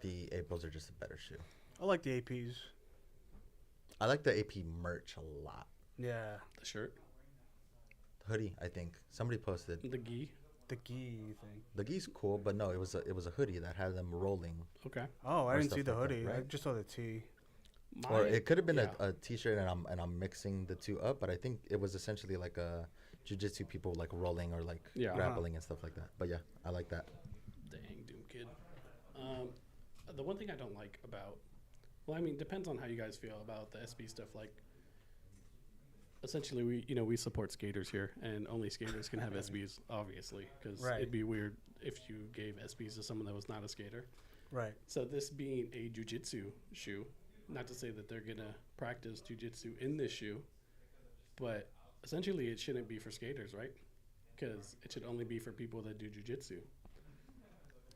the Aprils are just a better shoe. I like the APs. I like the AP merch a lot. Yeah. the shirt, Hoodie, I think somebody posted. the gi. The gi thing. The gi's cool, but no, it was a hoodie that had them rolling, Okay. Oh, I Or didn't see stuff the like that, hoodie. I right? just saw the tee. or My- it could have been yeah. a T-shirt, and I'm mixing the two up. But I think it was essentially like a jiu-jitsu people like rolling or like Yeah. grappling and stuff like that. But yeah, I like that. Dang, Doom Kid. The one thing I don't like about, well, I mean, depends on how you guys feel about the SB stuff. Like, essentially, we support skaters here, and only skaters can have SBs, obviously, because Right. it'd be weird if you gave SBs to someone that was not a skater. Right. So this being a jujitsu shoe, not to say that they're gonna practice jujitsu in this shoe, but essentially it shouldn't be for skaters, right? Because it should only be for people that do jujitsu.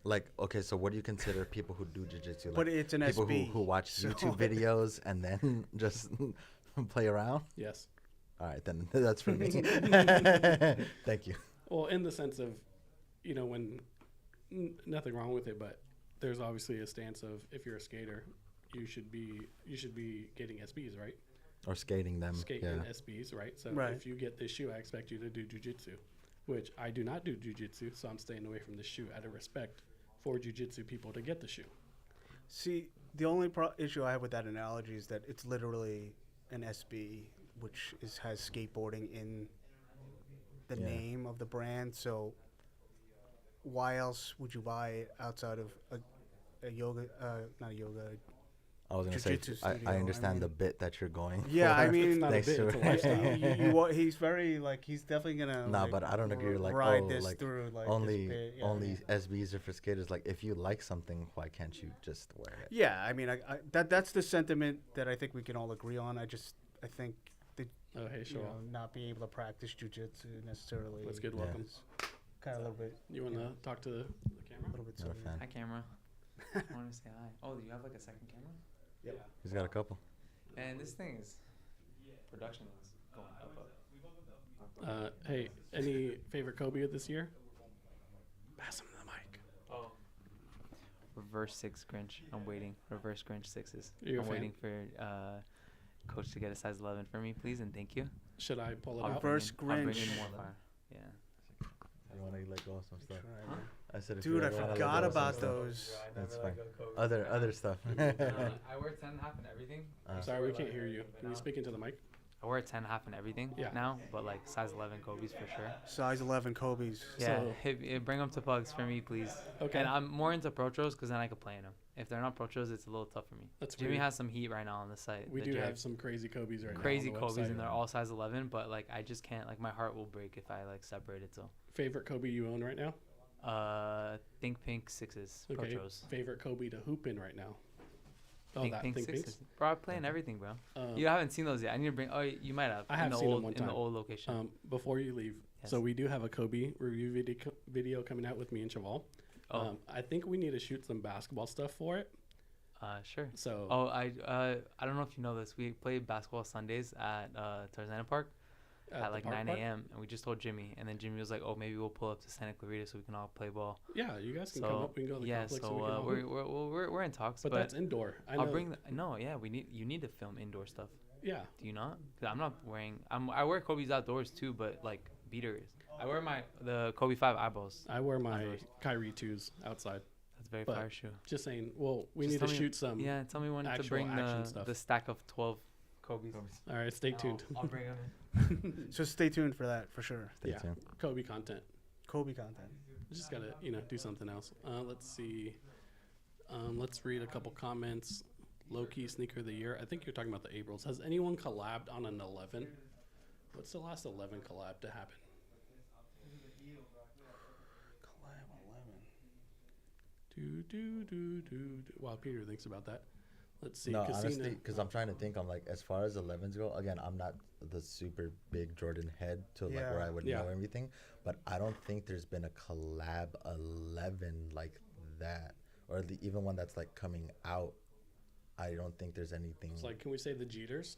Like, okay, so what do you consider people who do jiu-jitsu? Like, But it's an people SB, who watch so- YouTube videos and then just play around? Yes. All right, then that's for me. Thank you. Well, in the sense of, when nothing wrong with it, but there's obviously a stance of if you're a skater, you should be getting SBs, right? Or skating them. Skating yeah. SBs, right? So Right. if you get this shoe, I expect you to do jujitsu, which I do not do jujitsu, so I'm staying away from the shoe out of respect for jujitsu people to get the shoe. See, the only issue I have with that analogy is that it's literally an SB, which has skateboarding in the Yeah. name of the brand. So why else would you buy it outside of a yoga, not a yoga? I was going to say, Jiu-jitsu I studio, I understand the mean- bit that you're going Yeah, for. I mean, It's not a Thanks bit, to it's a lifestyle. he's very he's definitely gonna. No, like, but I don't agree. Like, ride oh, this like through like only this bit, yeah, only yeah. SBs are for skaters. Like, if you like something, why can't you just wear it? Yeah, I mean, that's the sentiment that I think we can all agree on. I think that Oh, hey, show off. not being able to practice jujitsu necessarily. That's good. Yeah. Welcome. Kind of a little bit, You want to talk to the camera? a little bit. Not a silly. fan. Hi, camera. I want to say hi. Oh, do you have like a second camera? He's got a couple. And this thing is production is going up. Hey, any favorite Kobe of this year? Pass him the mic. Oh. Reverse 6 Grinch. I'm waiting. Reverse Grinch 6s. You're a I'm fan? waiting for coach to get a size 11 for me, please, and thank you. Should I pull it I'll out? bring Reverse in- I'll bring in Grinch. more fire. Yeah. You want to let go of some stuff? Huh? I said, if Dude, you I ever wanna let forgot go of some about stuff, those. That's fine. Other stuff. I wear 10 half and everything. Sorry, we can't hear you. Can you speak into the mic? I wear 10 half and everything Yeah. now, but like size 11 Kobe's for sure. Size 11 Kobe's. Yeah, So- bring them to Pugs for me, please. Okay. And I'm more into Pro Tros because then I can play in them. If they're not Pro Tros, it's a little tough for me. That's Jimmy weird. has some heat right now on the site. We the do J- have some crazy Kobe's right crazy now. on the Kobe's, website. and they're all size 11. But like, I just can't. Like, my heart will break if I like separate it. So, Favorite Kobe you own right now? Think Pink 6s, Pro Okay. Tros. Favorite Kobe to hoop in right now? Oh, Think that Pink Think 6s. Pinks? Bro, I'm playing everything, bro. Um, You haven't seen those yet. I need to bring. Oh, you might have. I have in the seen them old, one in the time. old location. Before you leave, so Yes. we do have a Kobe review video coming out with me and Cheval. Oh. I think we need to shoot some basketball stuff for it. Sure. So Oh, I don't know if you know this. We played basketball Sundays at Tarzana Park at the like park 9 park? a.m. and we just told Jimmy, and then Jimmy was like, "Oh, maybe we'll pull up to Santa Clarita so we can all play ball." Yeah, you guys can So come up. We can go to the yeah, complex. so and we can all hoop. we're in talks, But but that's indoor. I know. I'll bring no, yeah, you need to film indoor stuff. Yeah. Do you not? Cause I'm not wearing. I wear Kobe's outdoors too, but like beaters. I wear the Kobe 5 eyeballs. I wear my Kyrie 2s outside. That's a very But fire shoe. Just saying. Well, we Just need to tell me- shoot some. Yeah, tell me when to actual bring action stuff. the stack of 12 Kobe's. All right, stay tuned. I'll bring them in. So stay tuned for that for sure. Stay Yeah. tuned. Kobe content. Kobe content. We just gotta, do something else. Let's see. Let's read a couple comments. Low key sneaker of the year. I think you're talking about the Aprils. Has anyone collabed on an 11? What's the last 11 collab to happen? Collab 11. Do. While Peter thinks about that. Let's see. No, Casino. honestly, because I'm trying to think. I'm like, as far as 11s go, again, I'm not the super big Jordan head to like where Yeah. I would Yeah. know everything. But I don't think there's been a collab 11 like that, or even one that's like coming out. I don't think there's anything. It's like, can we say the Jeters?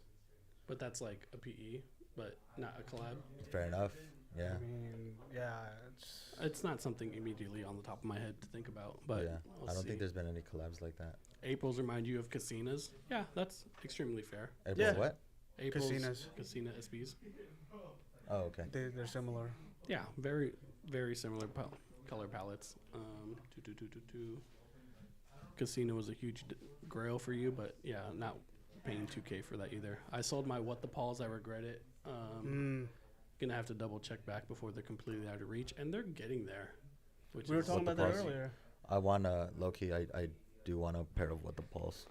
But that's like a PE, but not a collab. Fair enough. Yeah. I mean, yeah, It's not something immediately on the top of my head to think about, but yeah. we'll I don't see. think there's been any collabs like that. April's remind you of casinas. Yeah, that's extremely fair. April Yeah. what? April's Casinas. Casina SBs. Oh, okay. they're similar. Yeah, very, very similar color palettes. Casino was a huge grail for you, but yeah, not paying 2K for that either. I sold my What the Pauls. I regret it. Gonna have to double check back before they're completely out of reach, and they're getting there. Which We were is talking What about the that pulse? earlier. I want to low key. I do want a pair of What the Pulse.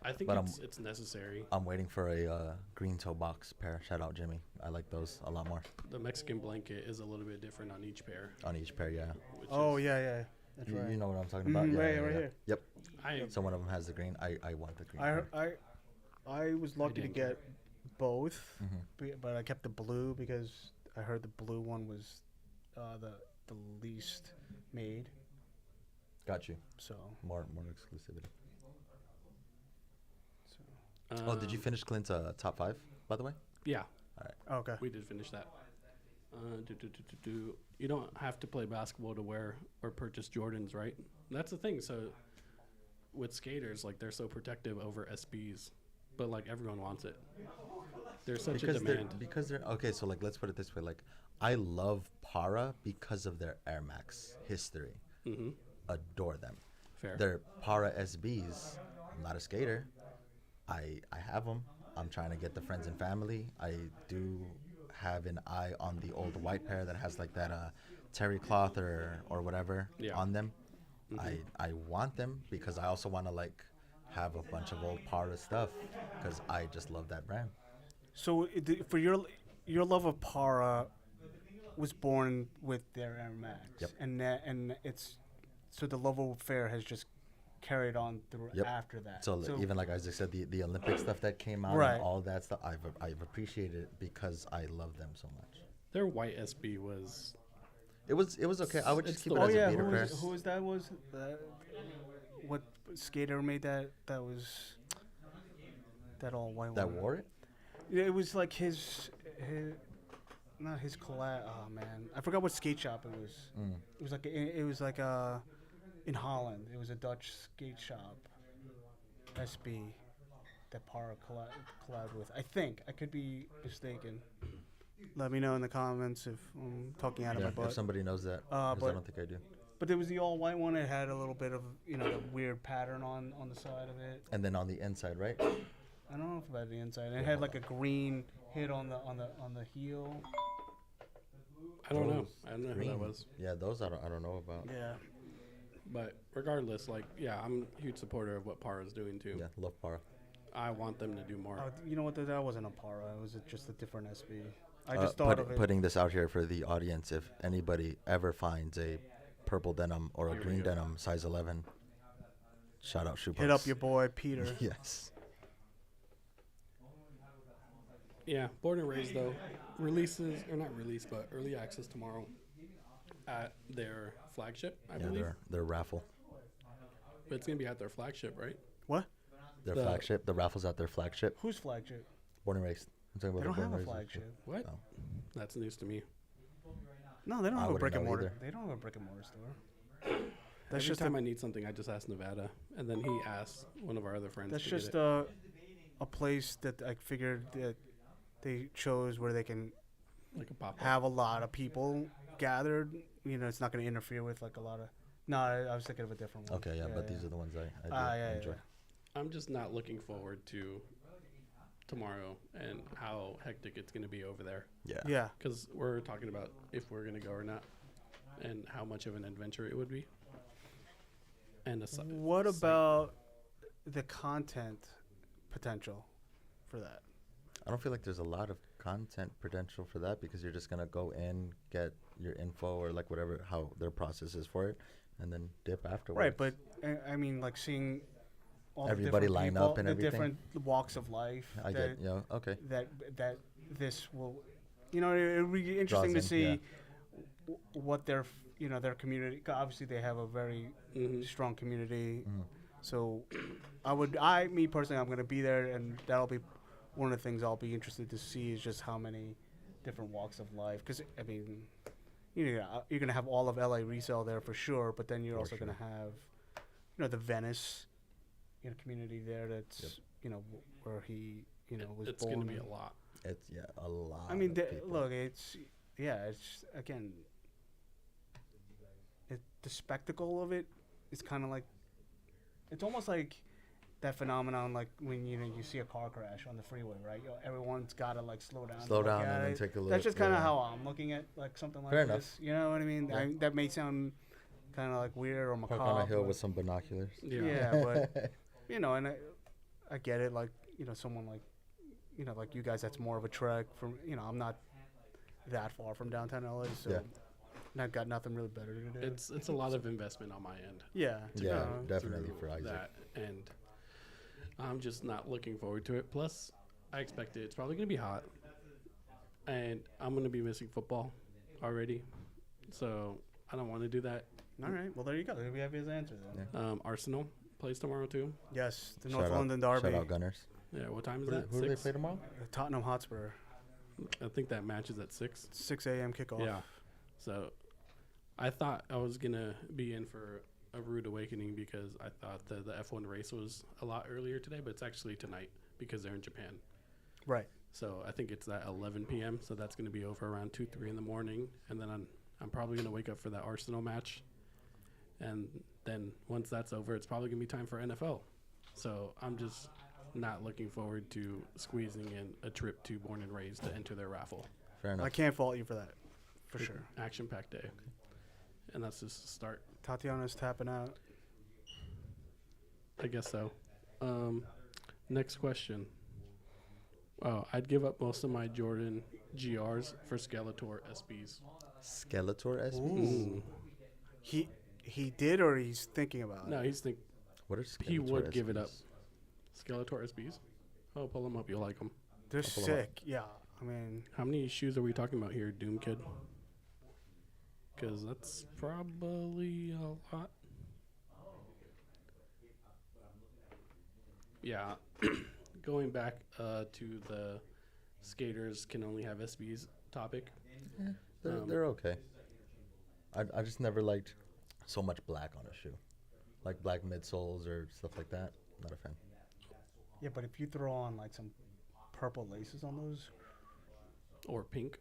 I think but it's necessary. I'm waiting for a green toe box pair. Shout out Jimmy. I like those a lot more The Mexican blanket is a little bit different on each pair. on each pair. Yeah. Which Oh is, yeah, yeah. That's You, right. you know what I'm talking about? Mhm, Yeah, right- yeah, right yeah. here. Yep. I So one of them has the green. I want the green. I was lucky to didn't. get both, Mhm. but I kept the blue because I heard the blue one was the least made. Got you. So, More exclusivity. so Oh, did you finish Clint's top 5, by the way? Yeah, okay. we did finish that. You don't have to play basketball to wear or purchase Jordans, right? That's the thing. So with skaters, like they're so protective over SBs, but like everyone wants it. There's such a demand. Because they're okay. So like, let's put it this way. Like, I love Para because of their Air Max history. Mm-hmm. Adore them. Fair. They're Para SBs. I'm not a skater. I have them. I'm trying to get the friends and family. I do have an eye on the old white pair that has like that terry cloth or whatever on them. I want them because I also want to like have a bunch of old Para stuff because I just love that brand. So for your love of Para was born with their Air Max, Yep. and it's so the love of affair has just carried on through Yep. after that. So, even like Isaac said, the Olympic stuff that came out Right. and all that stuff, I've appreciated it because I love them so much. Their white SB was It was okay. I would just It's keep the it Oh as yeah, a beater pair. who was that? Was what skater made that? That was that all white That one. wore it. Yeah, it was like his not his collab. Oh man, I forgot what skate shop it was. It was like in Holland. It was a Dutch skate shop. SB that Para collabed with. I think I could be mistaken. Let me know in the comments if I'm talking out of my Yeah, butt. if somebody knows that, 'cause I but- don't think I do. But there was the all white one. It had a little bit of the weird pattern on the side of it. And then on the inside, right? I don't know if about the inside. It had like a green hit on the heel. I don't know. I don't know who Green. that was. Yeah, those I don't know about. Yeah. But regardless, like I'm a huge supporter of what Para's doing too. Yeah, love Para. I want them to do more. You know what? That wasn't a Para. It was just a different SB. I just thought of it. Putting this out here for the audience, if anybody ever finds a purple denim or a Here we green go. denim, size 11, shout out Shoepugs. Hit up your boy Peter. Yes. Yeah, Born and Raised though releases or not release, but early access tomorrow at their flagship, I Yeah, believe. their raffle. But it's gonna be at their flagship, right? What? Their The- flagship. The raffle's at their flagship. Whose flagship? Born and raised. I'm talking They about don't the have Born a and Raised. flagship. What? Oh. That's news to me. No, they don't I have a wouldn't brick and know mortar. either. They don't have a brick and mortar store. Every just time I need something, I just ask Nevada, and then he asks one of our other friends. That's to just get it. a place that I figured that they chose where they can Like a pop up. have a lot of people gathered. It's not going to interfere with like a lot of. No, I was thinking of a different one. Okay, yeah, but these are the ones I do yeah, enjoy. I'm just not looking forward to tomorrow and how hectic it's going to be over there. Yeah. Yeah. Because we're talking about if we're going to go or not, and how much of an adventure it would be. And What about the content potential for that? I don't feel like there's a lot of content potential for that because you're just gonna go in, get your info or like whatever how their process is for it, and then dip afterwards. Right, but I mean, like seeing all Everybody the different line people, up and the everything. different walks of life. I get, okay. that this will, it would be interesting Draws to in, see what their their community. 'Cause obviously, they have a very strong community. So, me personally, I'm gonna be there, and that'll be one of the things I'll be interested to see is just how many different walks of life. Because I mean, you're gonna have all of LA resale there for sure, but then you're also gonna have, the Venice, community there. That's where he was it's born. going to be a lot. It's a lot. I mean, of people. look, it's again, the spectacle of it is kind of like, it's almost like that phenomenon, like when you see a car crash on the freeway, right? Everyone's got to like slow down. to Slow look down at and then it. take a look. That's just kind of yeah. how I'm looking at like something like Fair enough. this. You know what I mean? Yeah. That may sound kind of like weird or macabre. Park on a hill but- with some binoculars. yeah, but and I get it. Like someone like like you guys, that's more of a trek from. I'm not that far from downtown LA, so Yeah. And I've got nothing really better to do. It's a lot of investment on my end. Yeah. Yeah, uh, definitely through for Isaac. that, and I'm just not looking forward to it. Plus, I expect it's probably gonna be hot, and I'm gonna be missing football already, so I don't want to do that. All right. Well, there you go. There we have his answer then. Arsenal plays tomorrow too. Yes, the Shout North out- London Derby. Shout out Gunners. Yeah, what time is Who, that? who do they 6? play tomorrow? Tottenham Hotspur, I think that match is at 6. 6 a.m. kickoff. Yeah. So I thought I was gonna be in for a rude awakening because I thought the F1 race was a lot earlier today, but it's actually tonight because they're in Japan. Right. So I think it's at 11 p.m. So that's gonna be over around 2-3 in the morning, and then I'm probably gonna wake up for that Arsenal match, and then once that's over, it's probably gonna be time for NFL. So I'm just not looking forward to squeezing in a trip to Born and Raised to enter their raffle. Fair enough. I can't fault you for that, for Big sure. Action-packed day, and that's just a start. Tatiana's tapping out. I guess so. Next question. Oh, I'd give up most of my Jordan GRs for Skeletor SBs. Skeletor SBs. Mm. He did, or he's thinking about No, it. he's think What are Skeletor he would give it up. SBs? Skeletor SBs. Oh, pull them up. You'll like them. They're pull 'em up. sick. Yeah. I mean, How many shoes are we talking about here, Doom Kid? Because that's probably a lot. Yeah. Going back to the skaters can only have SBs topic. They're okay. I just never liked so much black on a shoe, like black midsoles or stuff like that. Not a fan. yeah, but if you throw on like some purple laces on those, Or pink.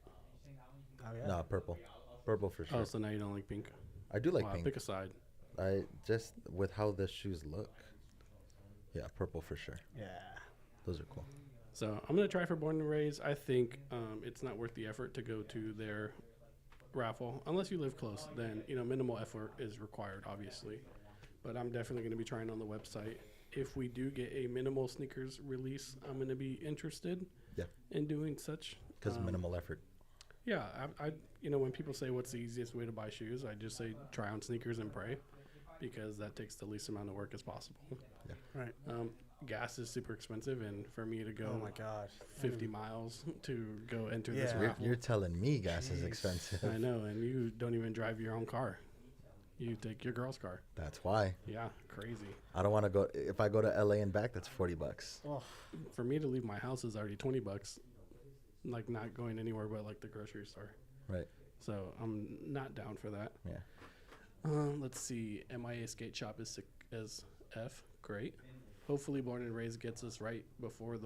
oh yeah. Nah, purple for sure. Oh, so now you don't like pink. I do like Wow, pink. pick a side. I just with how the shoes look. Yeah, purple for sure. Yeah. Those are cool. So I'm gonna try for Born and Raised. I think it's not worth the effort to go to their raffle unless you live close. Then minimal effort is required, obviously. But I'm definitely gonna be trying on the website. If we do get a minimal sneakers release, I'm gonna be interested. Yeah. In doing such. Because minimal effort. Yeah, I when people say what's the easiest way to buy shoes, I just say try on sneakers and pray, because that takes the least amount of work as possible. Right. Gas is super expensive, and for me to go Oh my gosh. 50 miles to go enter this Yeah. raffle, You're telling me gas is Jeez. expensive. I know, and you don't even drive your own car. You take your girl's car. That's why. Yeah, crazy. I don't want to go. If I go to LA and back, that's $40. Oh, For me to leave my house is already $20, like not going anywhere but like the grocery store. Right. So I'm not down for that. Yeah. Let's see. MIA Skate Shop is sick as F. Great. Hopefully, Born and Raised gets us right before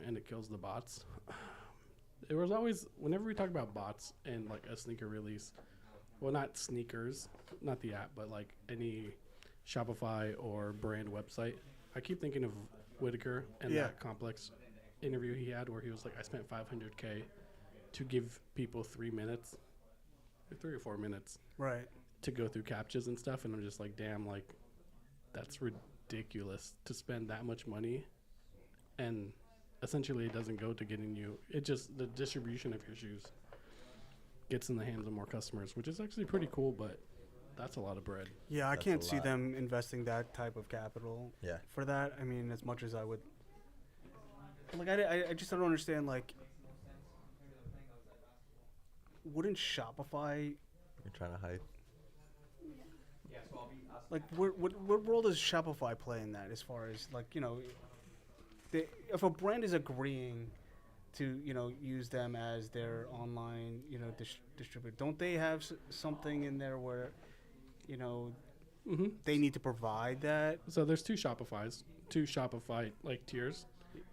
and it kills the bots. It was always, whenever we talk about bots and like a sneaker release, well, not sneakers, not the app, but like any Shopify or brand website, I keep thinking of Whitaker and Yeah. that Complex interview he had where he was like, I spent $500K to give people 3 minutes, 3 or 4 minutes right. to go through captchas and stuff, and I'm just like, damn, like that's ridiculous to spend that much money, and essentially it doesn't go to getting you. It just the distribution of your shoes gets in the hands of more customers, which is actually pretty cool, but that's a lot of bread. Yeah, I That's can't a see lot. them investing that type of capital Yeah. for that. I mean, as much as I would. Like, I just don't understand, like, wouldn't Shopify, You're trying to hide. like, what role does Shopify play in that as far as, like, if a brand is agreeing to, use them as their online, distributor, don't they have something in there where, Mm-hmm. they need to provide that? So there's two Shopify like tiers.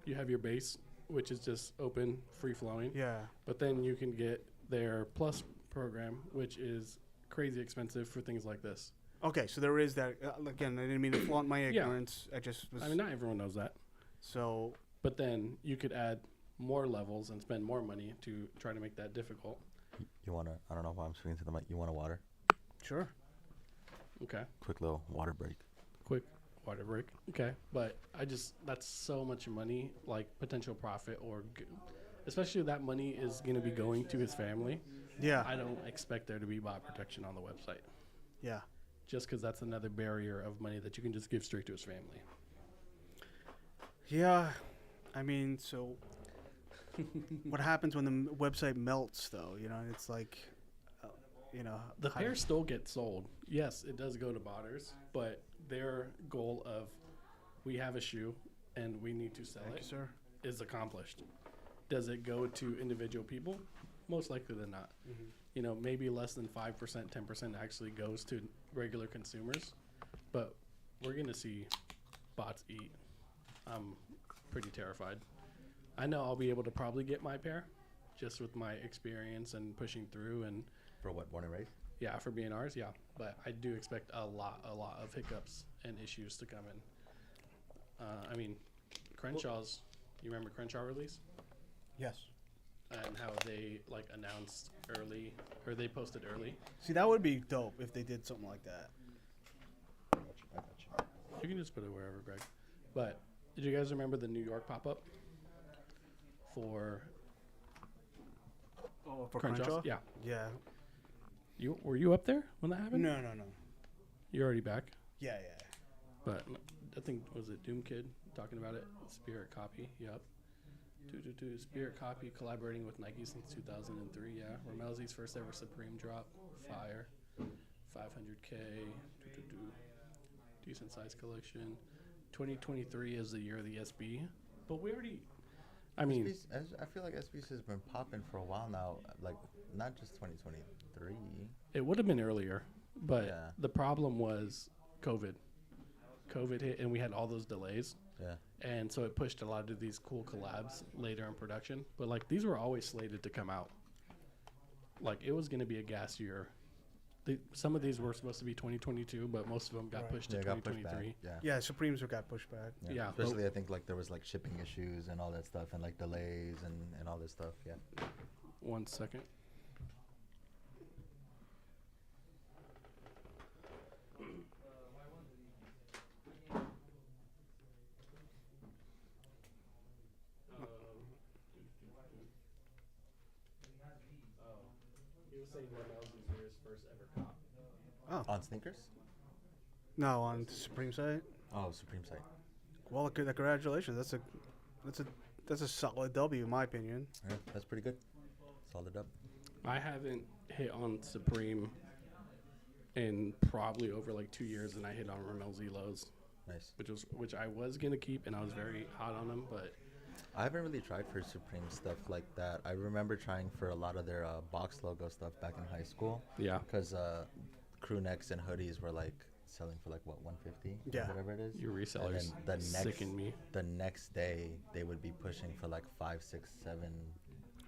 You have your base, which is just open, free flowing. Yeah. But then you can get their Plus program, which is crazy expensive for things like this. Okay, so there is that. Again, I didn't mean to flaunt my Yeah. ignorance. I just was. I mean, not everyone knows that. So, But then you could add more levels and spend more money to try to make that difficult. You want to, I don't know why I'm speaking to the mic. You want a water? sure. Okay. Quick little water break. Quick water break. Okay. But that's so much money, like potential profit, especially that money is going to be going to his family. Yeah. I don't expect there to be bot protection on the website. Yeah. Just because that's another barrier of money that you can just give straight to his family. Yeah. I mean, so what happens when the website melts, though? You know, it's like, The pair still get sold. Yes, it does go to botters, but their goal of we have a shoe and we need to sell Thank it you, sir. is accomplished. Does it go to individual people? Most likely than not. Mm-hmm. Maybe less than 5%, 10% actually goes to regular consumers, but we're going to see bots eat. I'm pretty terrified. I know I'll be able to probably get my pair just with my experience and pushing through and For what, born and raised? yeah, for BNRs, yeah. But I do expect a lot of hiccups and issues to come in. Crenshaw's, you remember Crenshaw release? Yes. And how they announced early, or they posted early. See, that would be dope if they did something like that. I got you. You can just put it wherever, Greg. But did you guys remember the New York pop-up for For Crenshaw? Crenshaw? Yeah. Yeah. Were you up there when that happened? No. You're already back. Yeah. But I think, was it Doom Kid talking about it? Spirit Copy, yep. Spirit Copy collaborating with Nike since 2003, yeah. Ramelzi's first ever Supreme drop, fire. 500K, decent size collection. 2023 is the year of the SB. But we already, I feel like SBC has been popping for a while now, like not just 2023. it would have been earlier, but Yeah. the problem was COVID. COVID hit and we had all those delays. Yeah. And so it pushed a lot of these cool collabs later in production. But these were always slated to come out. It was going to be a gas year. Some of these were supposed to be 2022, but most of them got pushed to Yeah, got pushed back. 2023. Yeah. Yeah, Supremes got pushed back. Yeah, Especially, I think there was shipping issues and all that stuff, and delays and all this stuff. Yeah. 1 second. He was saying Ramelzi's were his first ever cop. On sneakers? No, on the Supreme site. Oh, Supreme site. Well, congratulations. That's a solid W in my opinion. Yeah, that's pretty good. Solid up. I haven't hit on Supreme in probably over 2 years, and I hit on Ramelzi lows, Nice. which I was gonna keep, and I was very hot on them, but I haven't really tried for Supreme stuff like that. I remember trying for a lot of their box logo stuff back in high school. yeah, Because crew necks and hoodies were selling for what, 150? Yeah. Whatever it is. your And resellers then sicken me. the next day they would be pushing for 5, 6, 7.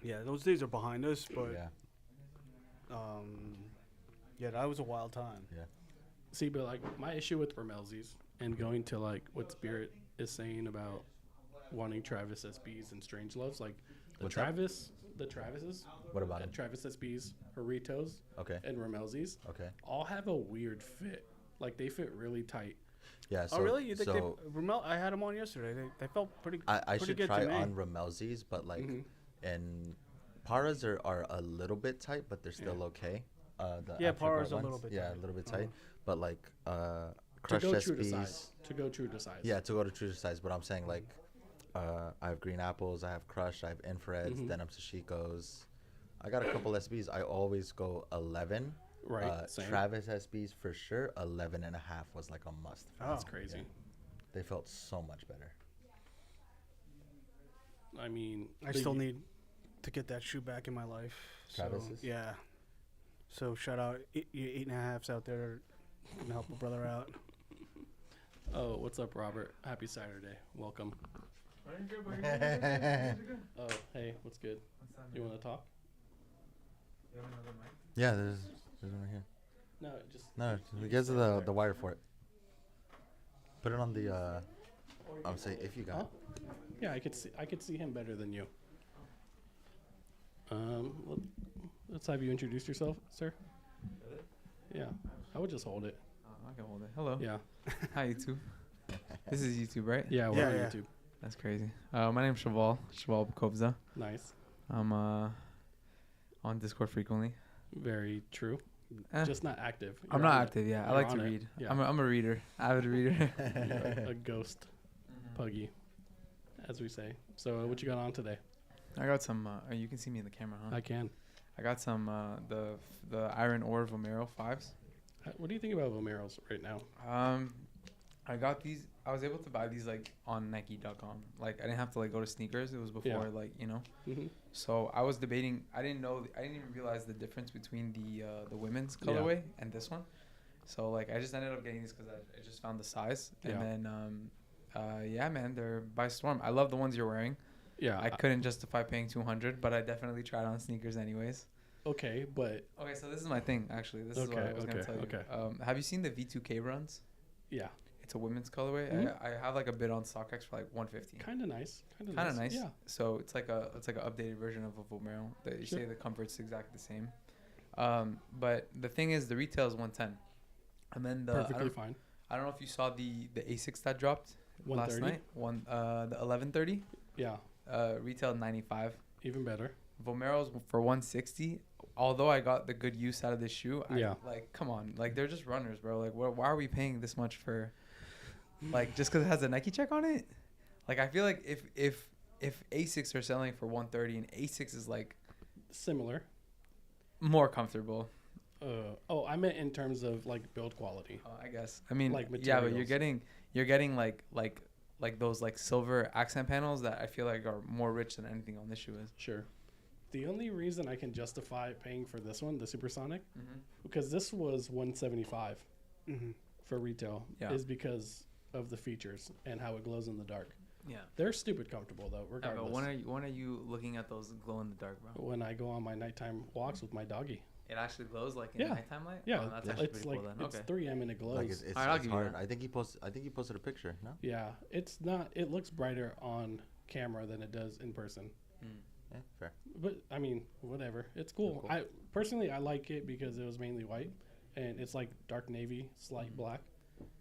Yeah, those days are behind us, but Yeah. that was a wild time. Yeah. See, but my issue with Ramelzi's and going to what Spirit is saying about wanting Travis SBs and Strange Loves, the What's up? Travises, What about them? Travis SBs, Horitos, Okay. and Ramelzi's Okay. all have a weird fit. They fit really tight. Yeah. So, Oh, really? You think so I had them on yesterday. They felt pretty. I pretty should good try to me. on Ramelzi's, but and Paras are a little bit tight, but they're still okay. The Yeah, actual Paras white a little ones, bit yeah, tight. a little bit tight. But To crushed go true to SBs. size. To go true to size. Yeah, to go to true to size. But I'm saying I have green apples, I have crushed, I have infrareds, denim sashikos. I got a couple SBs. I always go 11. Right, same. Travis SBs for sure. 11.5 was a must. for That's me. crazy. Yeah. They felt so much better. I mean, I still need to get that shoe back in my life. Travis's? So, yeah. So shout out you 8.5s out there, and help a brother out. Oh, what's up, Robert? Happy Saturday. Welcome. Oh, hey, what's good? You want to talk? Yeah, there's one right here. No, just No, we get the wire for it. Put it on the. I'm saying if you got. Huh? it. Yeah, I could see him better than you. Let's have you introduce yourself, sir. Yeah, I would just hold it. I can hold it. Hello. Yeah, Hi, YouTube. This is YouTube, right? yeah, we're Yeah, on yeah. YouTube. That's crazy. My name's Shaval Bukovza. Nice. I'm on on Discord frequently. Very true. Just not active. I'm You're not on it. active. Yeah, I You're like to on it. read. Yeah. I'm a reader. Avid reader. A ghost puggy, as we say. So what you got on today? I got some. You can see me in the camera, huh? I can. I got some the iron ore Vomero 5s. What do you think about Vomeros right now? I got these. I was able to buy these like on Nike.com. Like I didn't have to like go to sneakers. It was before like Mm-hmm. So I was debating. I didn't even realize the difference between the women's colorway and this one. So like I just ended up getting these because I just found the size. And then yeah, man, they're by storm. I love the ones you're wearing. Yeah. I couldn't justify paying $200, but I definitely tried on sneakers anyways. Okay, but Okay, so this is my thing actually. This is what I was gonna tell you. Okay. Have you seen the V2K runs? Yeah. It's a women's colorway. Mhm. I have like a bid on StockX for like $150. Kind of nice. Kind of nice. Yeah. So it's like an updated version of a Vomero. They Sure. say the comfort's exactly the same. But the thing is, the retail is $110, and then Perfectly fine. I don't know if you saw the Asics that dropped last 130? night. The 1130. Yeah. Retail $95. Even better. Vomeros for $160. Although I got the good use out of this shoe, Yeah. like come on, like they're just runners, bro. Like why are we paying this much for, like just because it has a Nike check on it? Like I feel like if Asics are selling for $130 and Asics is like Similar. more comfortable, I meant in terms of like build quality. I guess. I mean, Like yeah, but materials. you're getting like those like silver accent panels that I feel like are more rich than anything on this shoe is. Sure. The only reason I can justify paying for this one, the Supersonic, Mm-hmm. because this was $175 Mm-hmm. for retail, Yeah. is because of the features and how it glows in the dark. Yeah. They're stupid comfortable though, Yeah, regardless. but when are you looking at those glow in the dark, bro? When I go on my nighttime walks with my doggy. It actually glows like in Yeah. the nighttime light. Yeah, Oh, that's Yeah. actually it's pretty like cool then. it's Okay. 3M and it glows. Like it's Alright, I'll it's give you hard. that. I think he posted a picture. No. Yeah, it's not. It looks brighter on camera than it does in person. Mm. Yeah, fair. But I mean, whatever. It's cool. Cool. I personally I like it because it was mainly white, and it's like dark navy, slight black.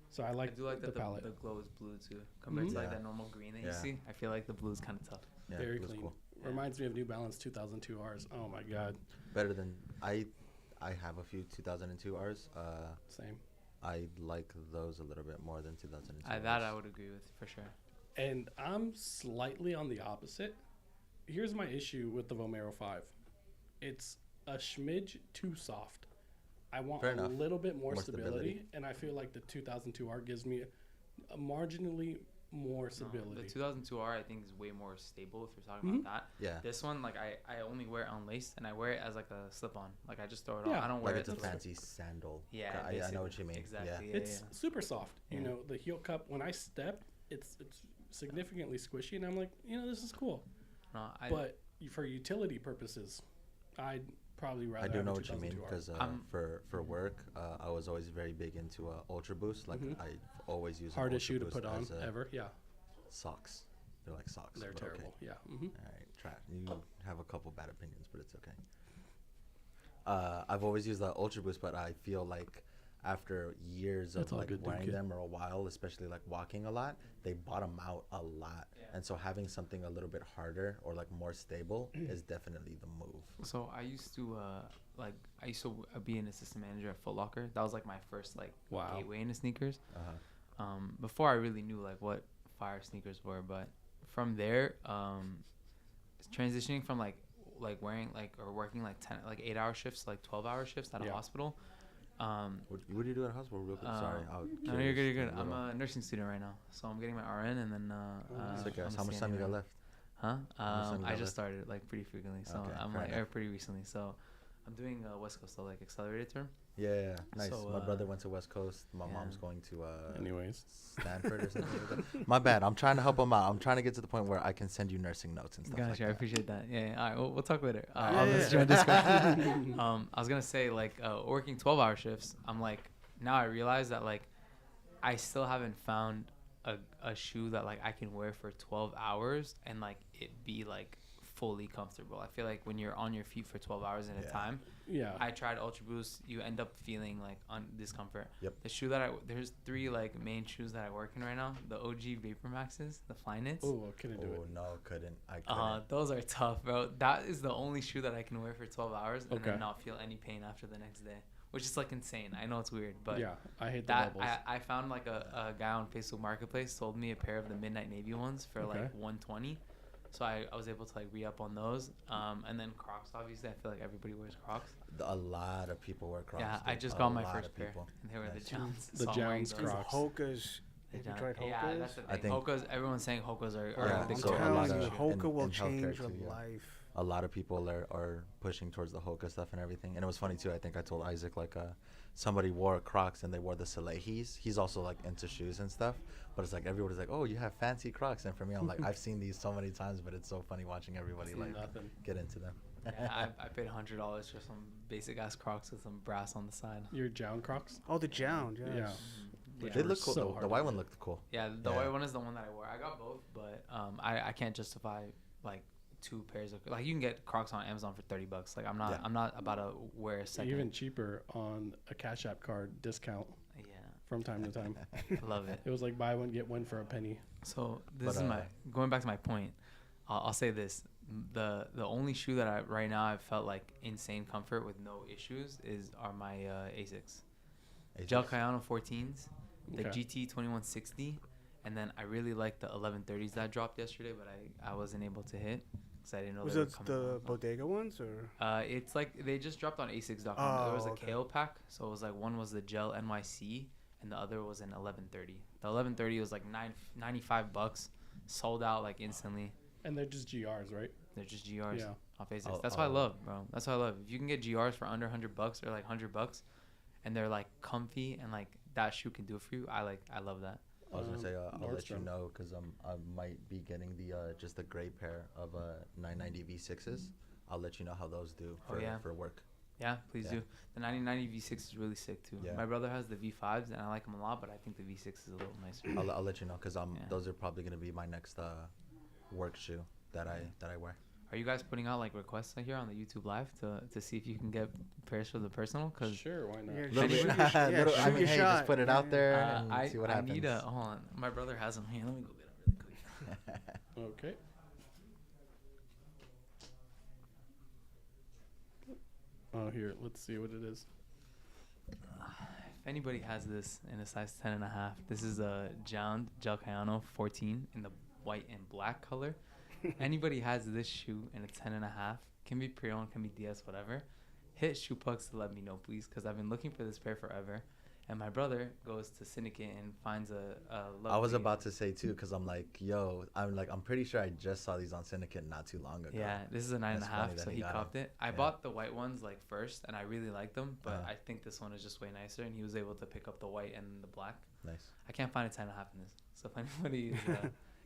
So I I like do like the that palette. the glow is blue too, compared to like Yeah. that normal green that you Yeah. see. I feel like the blue is kind of tough. Yeah, Very it was clean. cool. Reminds me of New Balance 2002 Rs. Oh my god, Better than I have a few 2002 Rs. same. I like those a little bit more than 2002. That Rs. I would agree with for sure. And I'm slightly on the opposite. Here's my issue with the Vomero 5. It's a smidge too soft. I want Fair a enough. little bit more More stability, stability. and I feel like the 2002R gives me a marginally more No, stability. the 2002R I think is way more stable if you're talking Mhm. about that. Yeah. This one, like I only wear it unlaced and I wear it as like a slip on. Like I just throw it on. Yeah. I don't wear Like it it's a to fancy sandal. Yeah, I know basically. what you mean. Exactly. Yeah. Yeah, It's super soft. You Yeah. know, the heel cup, when I step, it's significantly squishy, and I'm like, this is cool. No, But for utility purposes, I'd probably rather I do have know a what you mean 2002R. because for work, I was always very big into Ultra Boost. Like Mhm. I always use Hardest Ultra shoe to Boost put on as, ever. Yeah, socks. They're like socks. they're but okay. terrible. Yeah. hmm All right, try. You have a couple bad opinions, but it's okay. I've always used the Ultra Boost, but I feel like after years That's of all like good, dude, wearing kid. them or a while, especially like walking a lot, they bottom out a lot. Yeah. And so having something a little bit harder or like more stable is definitely the move. So I used to be an assistant manager at Foot Locker. That was like my first like Wow. gateway into sneakers. Uh-huh. Before I really knew like what fire sneakers were, but from there, transitioning from like wearing like or working like 8-hour shifts, like 12-hour shifts at a Yeah. hospital. What do you do at a hospital, real quick? Sorry, No, you're good. You're good. I'm a nursing student right now, so I'm getting my RN, and then It's okay. I'm a How much time CNA you got right now. left? Huh? much time you I got just left? started like pretty frequently, so Okay, I'm fair like enough. pretty recently. So I'm doing West Coast, so like accelerated term. Yeah, nice. So, My brother went to West Coast. My mom's yeah. going to Anyways, Stanford or something like that. My bad. I'm trying to help him out. I'm trying to get to the point where I can send you nursing notes and stuff Gotcha, like I that. appreciate that. Yeah. All right, we'll talk later. Yeah, I'll yeah, message you on Discord. I was gonna say like working 12-hour shifts. I'm like now I realize that like I still haven't found a shoe that like I can wear for 12 hours and like it be like fully comfortable. I feel like when you're on your feet for 12 hours at a Yeah. time, Yeah. I tried Ultra Boost. You end up feeling like discomfort. Yep. The shoe that there's 3 like main shoes that I work in right now. The OG Vapor Maxes, the Flyknits. Oh, I couldn't do it. Oh no, couldn't. I couldn't. Those are tough, bro. That is the only shoe that I can wear for 12 hours and Okay. then not feel any pain after the next day, which is like insane. I know it's weird, but Yeah, I hate the that bubbles. I found like a guy on Facebook Marketplace sold me a pair of the Midnight Navy ones for Okay. like 120. So I was able to like re-up on those. And then Crocs, obviously. I feel like everybody wears Crocs. A lot of people wear Crocs. Yeah, I dude. just A got my lot first of pair, people. and they were the Nice. Jones. The so I'm wearing Jones those. Crocs. Hoka's. The Have you Jones- tried Hoka's? Yeah, that's the I thing. think- Hoka's. Everyone's saying Hoka's are Yeah, the I'm so a coolest lot telling you, of- shoe. Hoka will in healthcare change your too, yeah. life. A lot of people are pushing towards the Hoka stuff and everything. And it was funny too. I think I told Isaac like somebody wore Crocs and they wore the Salehis. He's also like into shoes and stuff. But it's like everybody's like, oh, you have fancy Crocs. And for me, I'm like, I've seen these so many times, but it's so funny watching everybody It's like nothing. get into them. Yeah, I paid $100 for some basic ass Crocs with some brass on the side. Your Jown Crocs? Oh, the Jound, yes. Yeah. Yeah. They look cool. So the hard white to one get. looked cool. Yeah, the Yeah. white one is the one that I wore. I got both, but I can't justify like 2 pairs of like you can get Crocs on Amazon for $30. Like I'm not about to wear a second. Even cheaper on a Cash App card discount Yeah, from time to time. I love it. It was like buy one get one for a penny. So this But, is my going back to my point. I'll say this: the only shoe that I right now I've felt like insane comfort with no issues are my Asics. Gel Cayano 14s, the Okay. GT 2160, and then I really like the 1130s that dropped yesterday, but I wasn't able to hit because I didn't know Was they were it coming the out. Bodega ones or? It's like they just dropped on asics.com. There was Oh, a okay. KO pack, so it was like one was the Gel NYC and the other was an 1130. The 1130 was like $95, sold out like instantly. And they're just GRs, right? They're just GRs Yeah. off asics. Oh, That's what I oh. love, bro. That's what I love. If you can get GRs for under $100 or like $100, and they're like comfy and like that shoe can do it for you, I love that. I was gonna say I'll let you Nordstrom. know because I might be getting the just the gray pair of 990 V6s. I'll let you know how those do Oh, yeah. for work. Yeah, please Yeah. do. The 9090 V6 is really sick too. Yeah. My brother has the V5s and I like them a lot, but I think the V6 is a little nicer. I'll let you know because Yeah. those are probably gonna be my next work shoe that I wear. Are you guys putting out like requests here on the YouTube live to see if you can get pairs for the personal? Cause Sure, why not? Yeah, Little shoot bit- your sh- yeah, little- I shoot mean, your hey, shot. just put it Yeah. out there and I see what happens. need a hold on. My brother has them here. Let me go get them really quick. Okay. Oh, here, let's see what it is. If anybody has this in a size 10.5, this is a Gel Cayano 14 in the white and black color. Anybody has this shoe in a 10.5, can be pre-owned, can be DS, whatever. Hit Shoepugs to let me know, please, because I've been looking for this pair forever. And my brother goes to Syndicate and finds a lovely... I was about to say too because I'm like, I'm pretty sure I just saw these on Syndicate not too long ago. Yeah, this is a 9.5, funny that so he he got copped it. I Yeah. bought the white ones like first, and I really liked them, but Uh-huh. I think this one is just way nicer, and he was able to pick up the white and the black. Nice. I can't find a 10.5 in this, so if anybody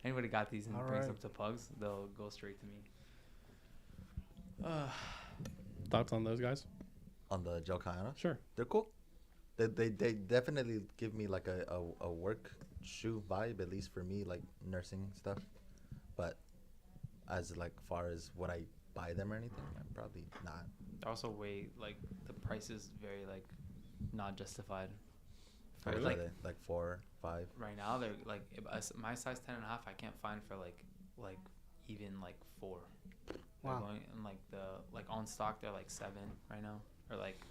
anybody got these and All brings right. them to Pugs, they'll go straight to me. Thoughts on those guys? On the Gel Cayano, Sure. they're cool. They definitely give me like a work shoe vibe, at least for me, like nursing stuff. But as like far as would I buy them or anything, I'm probably not. They're also way like the price is very like not justified. For, What are like they? Like 4, 5. right now, they're like my size 10.5. I can't find for like even like 4. They're Wow. going and like on stock they're like 7 right now, or like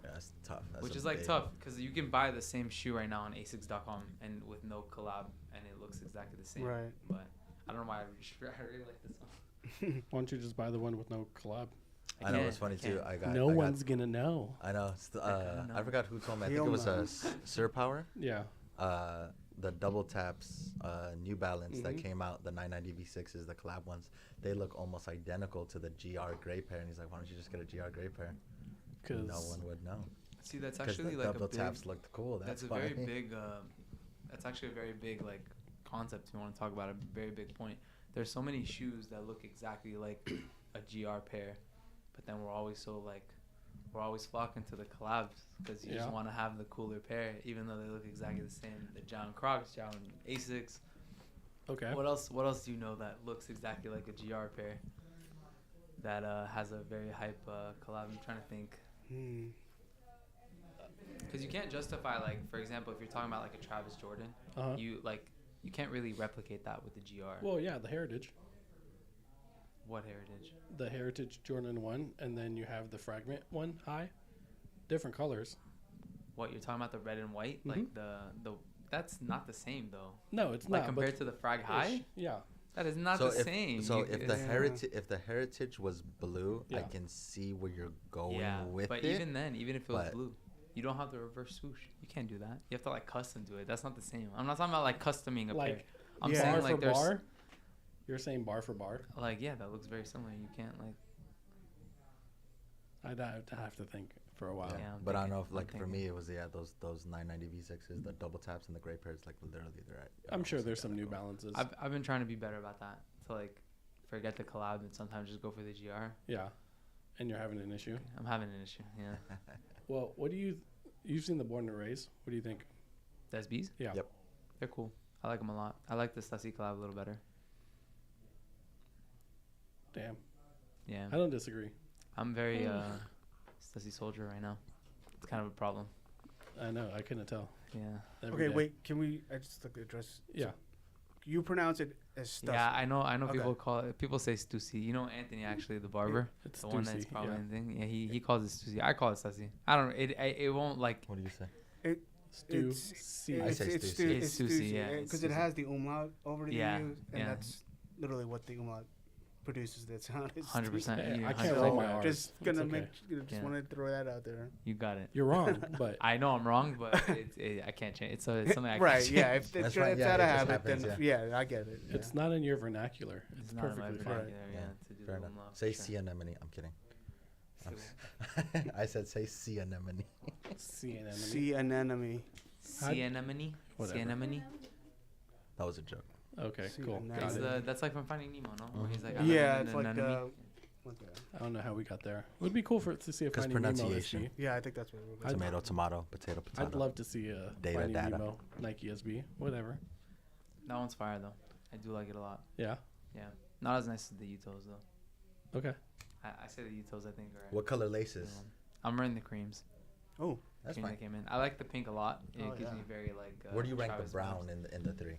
Yeah, that's tough. That's which a is like big- tough because you can buy the same shoe right now on asics.com and with no collab and it looks exactly the same. Right. But I don't know why I really like this one. Why don't you just buy the one with no collab? I know can't, it's funny I too. can't. No I got- one's gonna know. I know. kinda I know. forgot who told me. I think He'll it was know. Sir Power. Yeah. The double taps, New Balance that Mhm. came out, the 990 V6s, the collab ones. They look almost identical to the GR gray pair, and he's like, "Why don't you just get a GR gray pair?" Because No one would know. See, that's Because actually the like double a big, taps looked cool. That's a why. very big that's actually a very big like concept you want to talk about, a very big point. There's so many shoes that look exactly like a GR pair, but then we're always flocking to the collabs because you just Yeah. want to have the cooler pair even though they look exactly the same. The John Crocs, John Asics. okay. What else do you know that looks exactly like a GR pair that has a very hype collab? I'm trying to think. Because you can't justify, like, for example, if you're talking about like a Travis Jordan, you can't really replicate that with the GR. Well, yeah, the Heritage. What Heritage? The Heritage Jordan 1, and then you have the Fragment 1 high. Different colors. What, you're talking about the red and white? Like the that's not the same though. No, it's like not. Compared to the Frag High? Yeah. That is not the same. So if the heritage was blue, I can see where you're going with it. But even then, even if it was blue, you don't have the reverse swoosh. You can't do that. You have to like custom do it. That's not the same. I'm not talking about like customing a pair. I'm saying like there's bar. You're saying bar for bar? Like that looks very similar. You can't like. I'd have to think for a while. Yeah, but I don't know if like for me it was those 990 V6s, the double taps and the gray pairs, like literally they're at. I'm sure there's some New Balances. I've been trying to be better about that. To like forget the collab and sometimes just go for the GR. Yeah, and you're having an issue. I'm having an issue. Yeah. Well, you've seen the Born to Raise? What do you think? The SBs? Yeah. Yep. They're cool. I like them a lot. I like the Stussy collab a little better. Damn. Yeah. I don't disagree. I'm very Stussy soldier right now. It's kind of a problem. I know. I couldn't tell. Yeah. Okay, wait. Can we? I just like address. Yeah. So you pronounce it as Stussy. Yeah, I know. Okay. People say Stussy. You know Anthony, actually, the barber. It's the one Stussy, that's probably in the thing. Yeah, he calls it Stussy. I call it Stussy. I don't. It won't like. What do you say? I say Stussy. It's Stussy, yeah. Because it has the umlaut over the U, and yeah. that's literally what the umlaut produces. That sound. 100%. I can't roll my R's. Just gonna okay. just wanted to throw that out there. You got it. You're wrong, but I know I'm wrong, but I can't change. It's something I right? can't Yeah, change. if it's right, out of it just habit, happens, then yeah, I get it. it's not in your vernacular. It's It's not in my perfectly fine. vernacular, yeah, to do Fair the enough. umlaut, Say for sure. sea anemone. I'm kidding. I said say sea anemone. Sea anemone. Sea anemone. Sea anemone. Whatever. Sea anemone. That was a joke. Okay, Sea cool. anemone. Got It's it. that's like from Finding Nemo, no? Where he's like, I live Yeah, in it's an like anemone. okay. I don't know how we got there. It would be cool to see a Because Finding Nemo pronunciation. SB. Yeah, I think that's what we're going Tomato, tomato, potato, potato. I'd love to see a Data, Finding data. Nemo Nike SB. Whatever. That one's fire though. I do like it a lot. Yeah. Yeah. Not as nice as the Utos though. Okay. I say the Utos I think are. What color laces? I'm wearing the creams. Oh, That's Cream fine. that came in. I like the pink a lot. It Oh, gives yeah. me very like. Where do you rank Travis the brown vibes. in the three?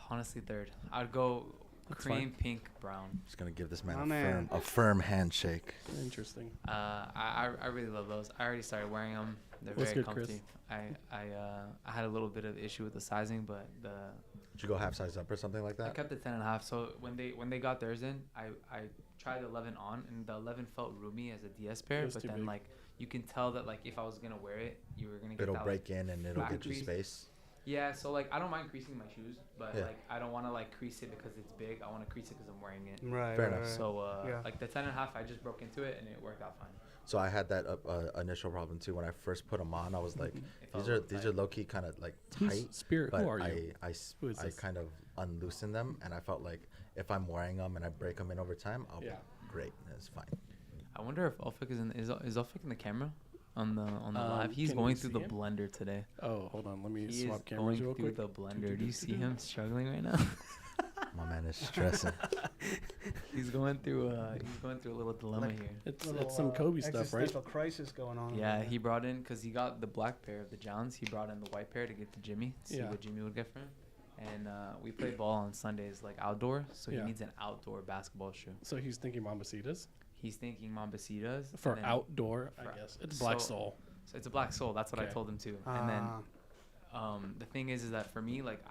Honestly, third. I'd go That's cream, fine. pink, brown. Just gonna give this My man a man. firm handshake. Interesting. I really love those. I already started wearing them. They're What's very good, comfy. Chris? I had a little bit of issue with the sizing, but Did you go half size up or something like I that? kept it 10.5. So when they got theirs in, I tried the 11 on, and the 11 felt roomy as a DS pair. It was But too then big. like you can tell that like if I was gonna wear it, you were gonna get It'll that, break like, in and it'll flat get you crease. space. Yeah, so like I don't mind creasing my shoes, but Yeah. like I don't want to like crease it because it's big. I want to crease it because I'm wearing it. right. Fair right, enough. right. So Yeah. like the 10.5, I just broke into it and it worked out fine. So I had that initial problem too. When I first put them on, I was like, It felt these a are little tight. low key kind of like Who's tight. Spirit? But Who are you? I Who is this? kind of unloosened them, and I felt like if I'm wearing them and I break them in over time, I'll Yeah. be great. It's fine. I wonder if Ulfik is Ulfik in the camera on the live. He's can we going through the see him? blender today. Oh, hold on. Let me He is swap cameras going real through quick. the blender. Do you see him struggling right now? My man is stressing. he's going through a little dilemma here. It's some Kobe stuff, right? Existential crisis going on. Yeah, over he brought in because he got the black pair of the Johns. He brought in the white pair to get to Jimmy. See Yeah. what Jimmy would get for him. And we play ball on Sundays, like outdoor. So Yeah. he needs an outdoor basketball shoe. So he's thinking Mambasitas He's thinking Mambasitas for and then- outdoor. I for- guess it's Black so- Soul. So it's a black sole. That's what I Okay. told him too. there. And then the thing is that for me, like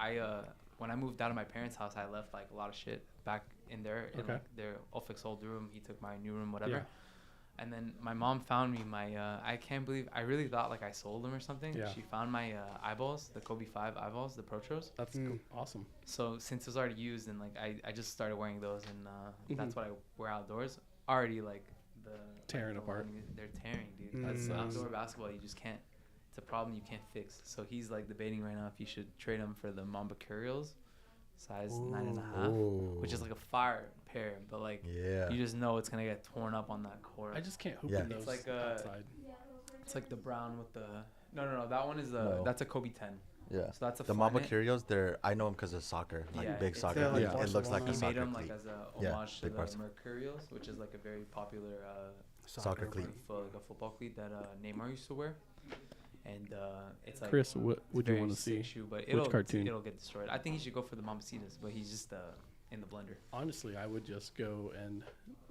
when I moved out of my parents' house, I left like a lot of shit back in there in Okay. like their Ulfik's old room. He took my new room, whatever. Yeah. And then my mom found me my I can't believe I really thought like I sold them or something. Yeah. She found my eyeballs, the Kobe 5 eyeballs, the Protros. That's awesome. So since it was already used and like I just started wearing those and that's Mhm. what I wear outdoors. Already like the Tearing the apart. lining, they're tearing, dude. That's Mm. outdoor basketball. You just can't. It's a problem you can't fix. So he's like debating right now if you should trade him for the Mamba Curios, size 9.5, which is like a fire pair, but like Yeah. you just know it's gonna get torn up on that court. I just can't hoop Yeah. in those It's like outside. It's like the brown with the. No. That one is No. that's a Kobe 10. Yeah. So that's a The Mamba Flyknit. Curios, I know them because of soccer, like Yeah, big it's soccer. the, like, It looks like Barcelona. a He soccer made them cleat. like as a Yeah, homage to big the parts. Mercurials, which is like a very popular Soccer cleat. like a football cleat that Neymar used to wear. And it's like Chris, what would you very want to see? sick shoe, but it'll cartoon? it'll get destroyed. I think he should go for the Mamacitas, but he's just in the blender. Honestly, I would just go and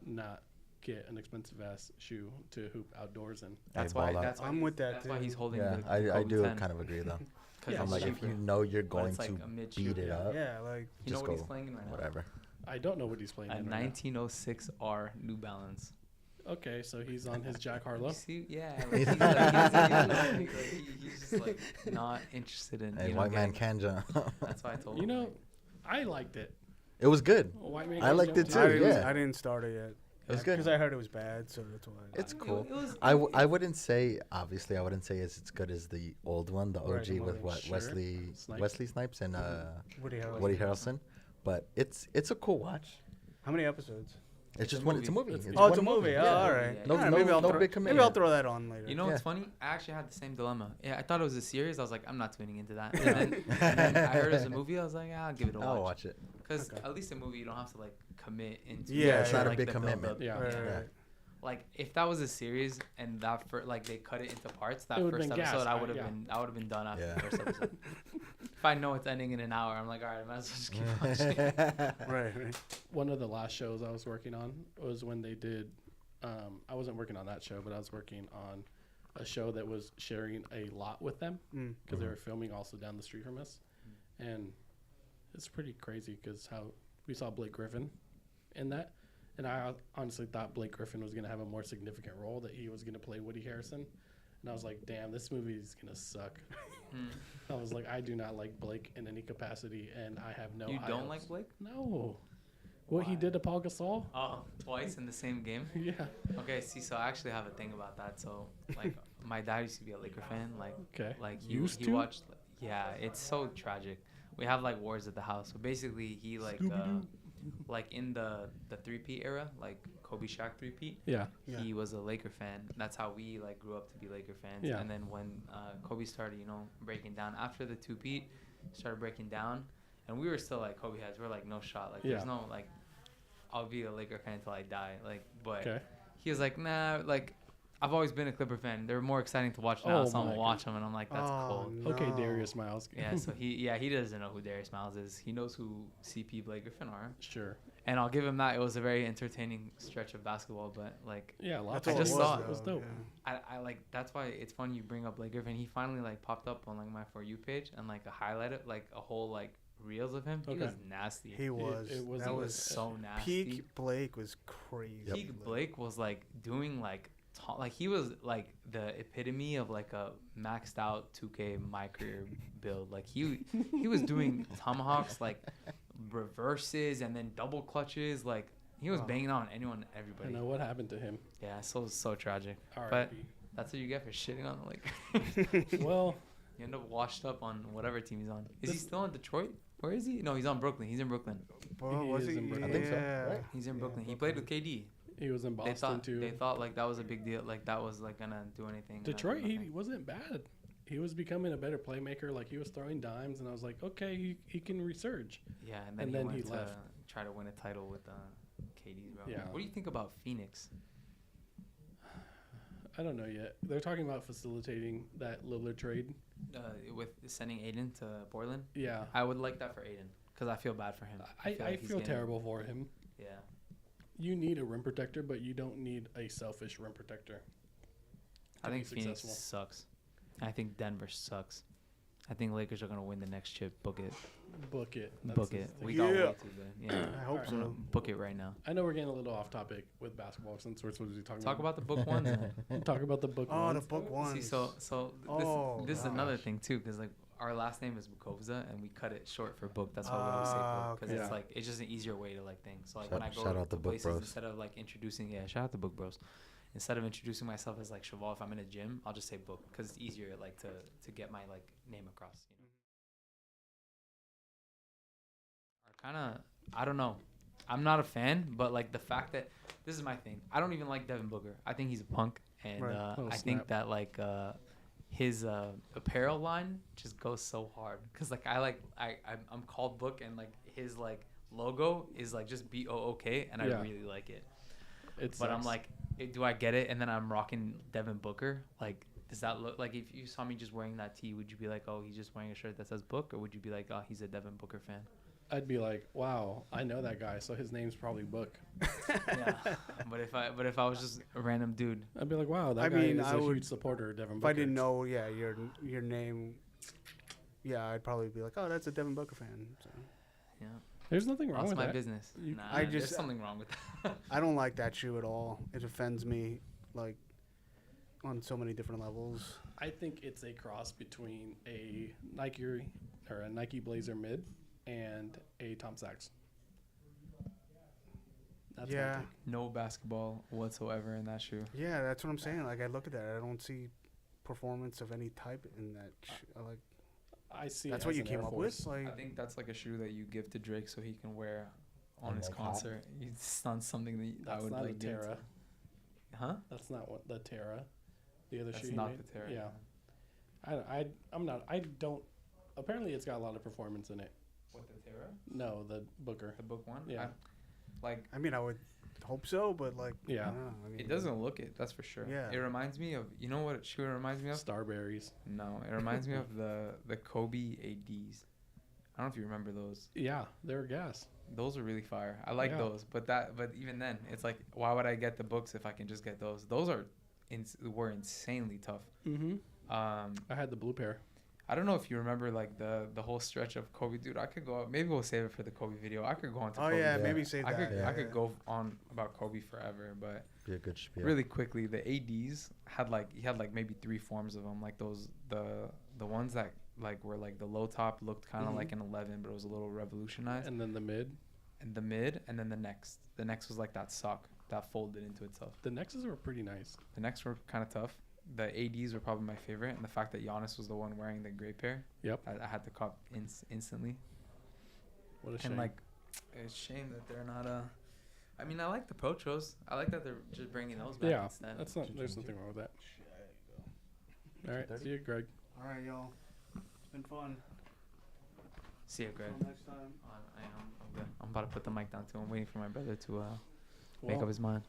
not get an expensive ass shoe to hoop outdoors in. That's Hey, why. ball out. That's why. I'm with that, That's why too. he's holding. Yeah, the I Kobe do 10. kind of agree though. 'Cause Yeah, I'm it's like, if cheaper. you know you're But going it's like to a mid beat shoe. it up, Yeah, like You know just what he's go playing in right now? whatever. I don't know what he's playing A in right 1906R New Balance. now. Okay, so he's on his Jack You Harlow. see, yeah, like, he's, like, he doesn't even know, like, he's just like not interested in. Hey, you know, white man getting- can jump. That's why I told You him. know, like, I liked it. It was good. White man I Can liked Jump it too. too, yeah. I didn't start it yet. It was good. Because I heard it was bad, so that's why. It's it cool. was- I wouldn't say, obviously, I wouldn't say it's as good as the old one, the Right, OG the with one- what sure. Wesley Snipes. Wesley Snipes and Woody Harrelson. Woody Harrelson. But it's a cool watch. How many episodes? It's just a one. It's a movie. movie. It's- Oh, it's a one movie. Yeah, Oh, all movie, right. yeah. No- All right, no- maybe I'll no throw, big maybe I'll commitment. throw that on later. You know Yeah. what's funny? I actually had the same dilemma. Yeah, I thought it was a series. I was like, I'm not tuning into that. And then I heard it was a movie. I was like, I'll give it a I'll watch. watch it. Because Okay. at least a movie, you don't have to like commit into. Yeah, it's not a like, big the build-up. commitment. Yeah. Right, Yeah. right, right. Like if that was a series and that like they cut it into parts, that It would've first been episode gas, I would have yeah. been done after Yeah. the first episode. If I know it's ending in an hour, I'm like, all right, I might as well just keep watching. Right, right. One of the last shows I was working on was when they did. I wasn't working on that show, but I was working on a show that was sharing a lot with them Mm. because they were filming also down the street from us, and it's pretty crazy because how we saw Blake Griffin in that, and I honestly thought Blake Griffin was gonna have a more significant role, that he was gonna play Woody Harrison, and I was like, damn, this movie is gonna suck. I was like, I do not like Blake in any capacity, and I have no. You high don't hopes. like Blake? No. What he Why? did to Paul Gasol? Oh, twice in the same game. Yeah. Okay, see, so I actually have a thing about that. So, like, my dad used to be a Laker fan. Okay. Like Used he to? watched. Yeah, it's so tragic. We have like wars at the house. So basically, he like in the 3-peat era, like Kobe Shaq 3-peat. Yeah. Yeah. He was a Laker fan. That's how we like grew up to be Laker fans. Yeah. And then when Kobe started, breaking down after the 2-peat, started breaking down, and we were still like Kobe heads. We're like, no shot. Like Yeah. there's no like, I'll be a Laker fan until I die. Like, but Okay. he was like, nah. Like, I've always been a Clipper fan. They're more exciting to watch now, Oh so I'm my gonna watch them. And I'm like, that's cool. Okay, no. Darius Miles. Yeah, so he doesn't know who Darius Miles is. He knows who CP Blake Griffin are. Sure. And I'll give him that. It was a very entertaining stretch of basketball, but like Yeah, a lot That's of all I just it saw was, it. It was though, dope. yeah. I like that's why it's funny you bring up Blake Griffin. He finally like popped up on like my For You page and like a highlight it like a whole like reels of him. He Okay. was nasty. He was. it was- that He was was so nasty. peak Blake was crazy. Peak Blake was like doing like like he was like the epitome of like a maxed out 2K my career build. Like he was doing tomahawks, like reverses and then double clutches. Like he was banging on anyone and I everybody. know what happened to him. Yeah, so tragic. But R.I.P. that's what you get for shitting on the Lakers. Well, You end up washed up on whatever team he's on. Is he still in Detroit? Where is he? No, he's on Brooklyn. He's in Brooklyn. Bro, He was is he? in Brooklyn. I think so, Yeah. right? He's in Yeah, Brooklyn. He played with KD. he was in They Boston thought too. they thought like that was a big deal. Like that was like gonna do anything. and Detroit, that did he nothing. wasn't bad. He was becoming a better playmaker. Like he was throwing dimes, and I was like, okay, he can resurge. Yeah, and and then, then he he went to left. try to win a title with KD, bro. Yeah. What do you think about Phoenix? I don't know yet. They're talking about facilitating that Lillard trade. With sending Aiden to Portland? Yeah, I would like that for Aiden because I feel bad for him. I like he's feel getting- terrible for him. Yeah. You need a rim protector, but you don't need a selfish rim protector. I to think be Phoenix successful. sucks. I think Denver sucks. I think Lakers are gonna win the next chip. Book it. Book it. That's Book the it. thing. We got Yeah. way too good. Yeah. I hope I'm gonna so. book it right now. I know we're getting a little off topic with basketball since we're supposed to be talking Talk about the book ones. then. talk about the book. Oh, the ones. book one. See, so Oh, this is another gosh. thing too, because like our last name is Bukovza and we cut it short for book. That's why we always say book because okay. it's Yeah. like it's just an easier way to like think. So like Shout- when I go shout out to the Book places Bros. instead of like introducing shout out the Book Bros. Instead of introducing myself as like Cheval, if I'm in a gym, I'll just say book because it's easier like to get my like name across. You know. Kind of, I don't know. I'm not a fan, but like the fact that this is my thing. I don't even like Devin Booker. I think he's a punk, and Right. Oh, I snap. think that like his apparel line just goes so hard because like I'm called Book, and like his like logo is like just BOOK, and I Yeah. really like it. It's But I'm like, do I get it? And then I'm rocking Devin Booker. Like, does that look like if you saw me just wearing that tee, would you be like, oh, he's just wearing a shirt that says Book, or would you be like, oh, he's a Devin Booker fan? I'd be like, wow, I know that guy, so his name's probably Book. Yeah. But if I was just a random dude, I'd be like, wow, that I guy mean, is I a would- huge supporter of Devin If Booker. I didn't know, your name, I'd probably be like, oh, that's a Devin Booker fan. So. yeah, There's nothing wrong that's with my that. business. You- Nah, I there's just- something wrong with that. I don't like that shoe at all. It offends me, like, on so many different levels. I think it's a cross between a Nike or a Nike Blazer mid and a Tom Sachs. That's my Yeah. take. No basketball whatsoever in that shoe. Yeah, that's what I'm saying. Like, I look at that, I don't see performance of any type in that. Like, I see. that's it what as you an came Air up Force. with. Like, I think that's like a shoe that you give to Drake so he can wear on And his make hot. concert. It's not something that I That's would not like a give to- Terra. Huh? That's not what the Terra. The other That's shoe. you not made? the Terra. Yeah. I'm not. I don't. Apparently, it's got a lot of performance in it. What, the Terra? No, the Booker. The Book one? Yeah. Like, I mean, I would hope so, but like, Yeah. I don't know. I mean, it doesn't look it, that's for sure. Yeah. It reminds me of, you know what shoe it reminds me of? Starberries. No, it reminds me of the Kobe ADs. I don't know if you remember those. Yeah, they're gas. Those are really fire. I like Yeah. those, but even then, it's like, why would I get the Books if I can just get those? Those were insanely tough. Mm-hmm. I had the blue pair. I don't know if you remember like the whole stretch of Kobe, dude. I could go. Maybe we'll save it for the Kobe video. I could go on to Oh Kobe. yeah, Yeah. maybe save I that. could yeah. I could go on about Kobe forever, but Be a good spiel. really quickly, the ADs had like maybe 3 forms of them, like those the ones that like were like the low top looked kind of Mhm. like an 11, but it was a little revolutionized, And then the mid. and the mid, and then the next was like that sock that folded into itself. The Nexus were pretty nice. The next were kind of tough. The ADs were probably my favorite, and the fact that Giannis was the one wearing the gray pair, Yep. I had to cop instantly. What a shame. And like, it's a shame that they're not. I mean, I like the Protros. I like that they're just bringing those back yeah, instead. that's not. There's nothing wrong with that. All right, see you, Greg. All right, y'all. It's been fun. See ya, Greg. Until next time. I am. I'm good. I'm about to put the mic down too. I'm waiting for my brother to make Well, up his mind.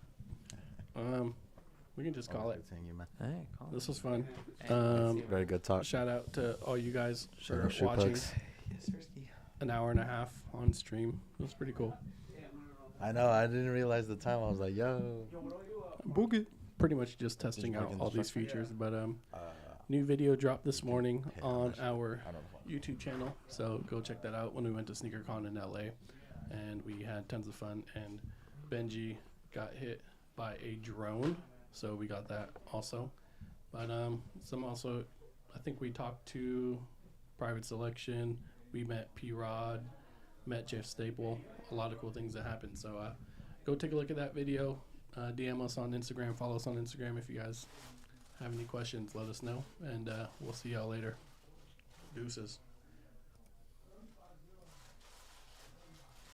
We can just call Always it. good seeing you, man. Hey, call This was fun. Hey, Um, Very good talk. Shout out to all you guys Shout for out Shoe watching. Pugs. Yes, Thirsty. An hour and a half on stream. It was pretty cool. I know. I didn't realize the time. I was like, yo. Boogie. Pretty much just testing out breaking all the these structure? features, but new video dropped this morning Yeah, on that's- our I don't know. YouTube channel, so go check that out. When we went to SneakerCon in LA, and we had tons of fun, and Benji got hit by a drone, so we got that also. But I think we talked to Private Selection. We met P-Rod, met Jeff Staple. A lot of cool things that happened. So go take a look at that video. DM us on Instagram. Follow us on Instagram if you guys have any questions. Let us know, and we'll see y'all later. Deuces.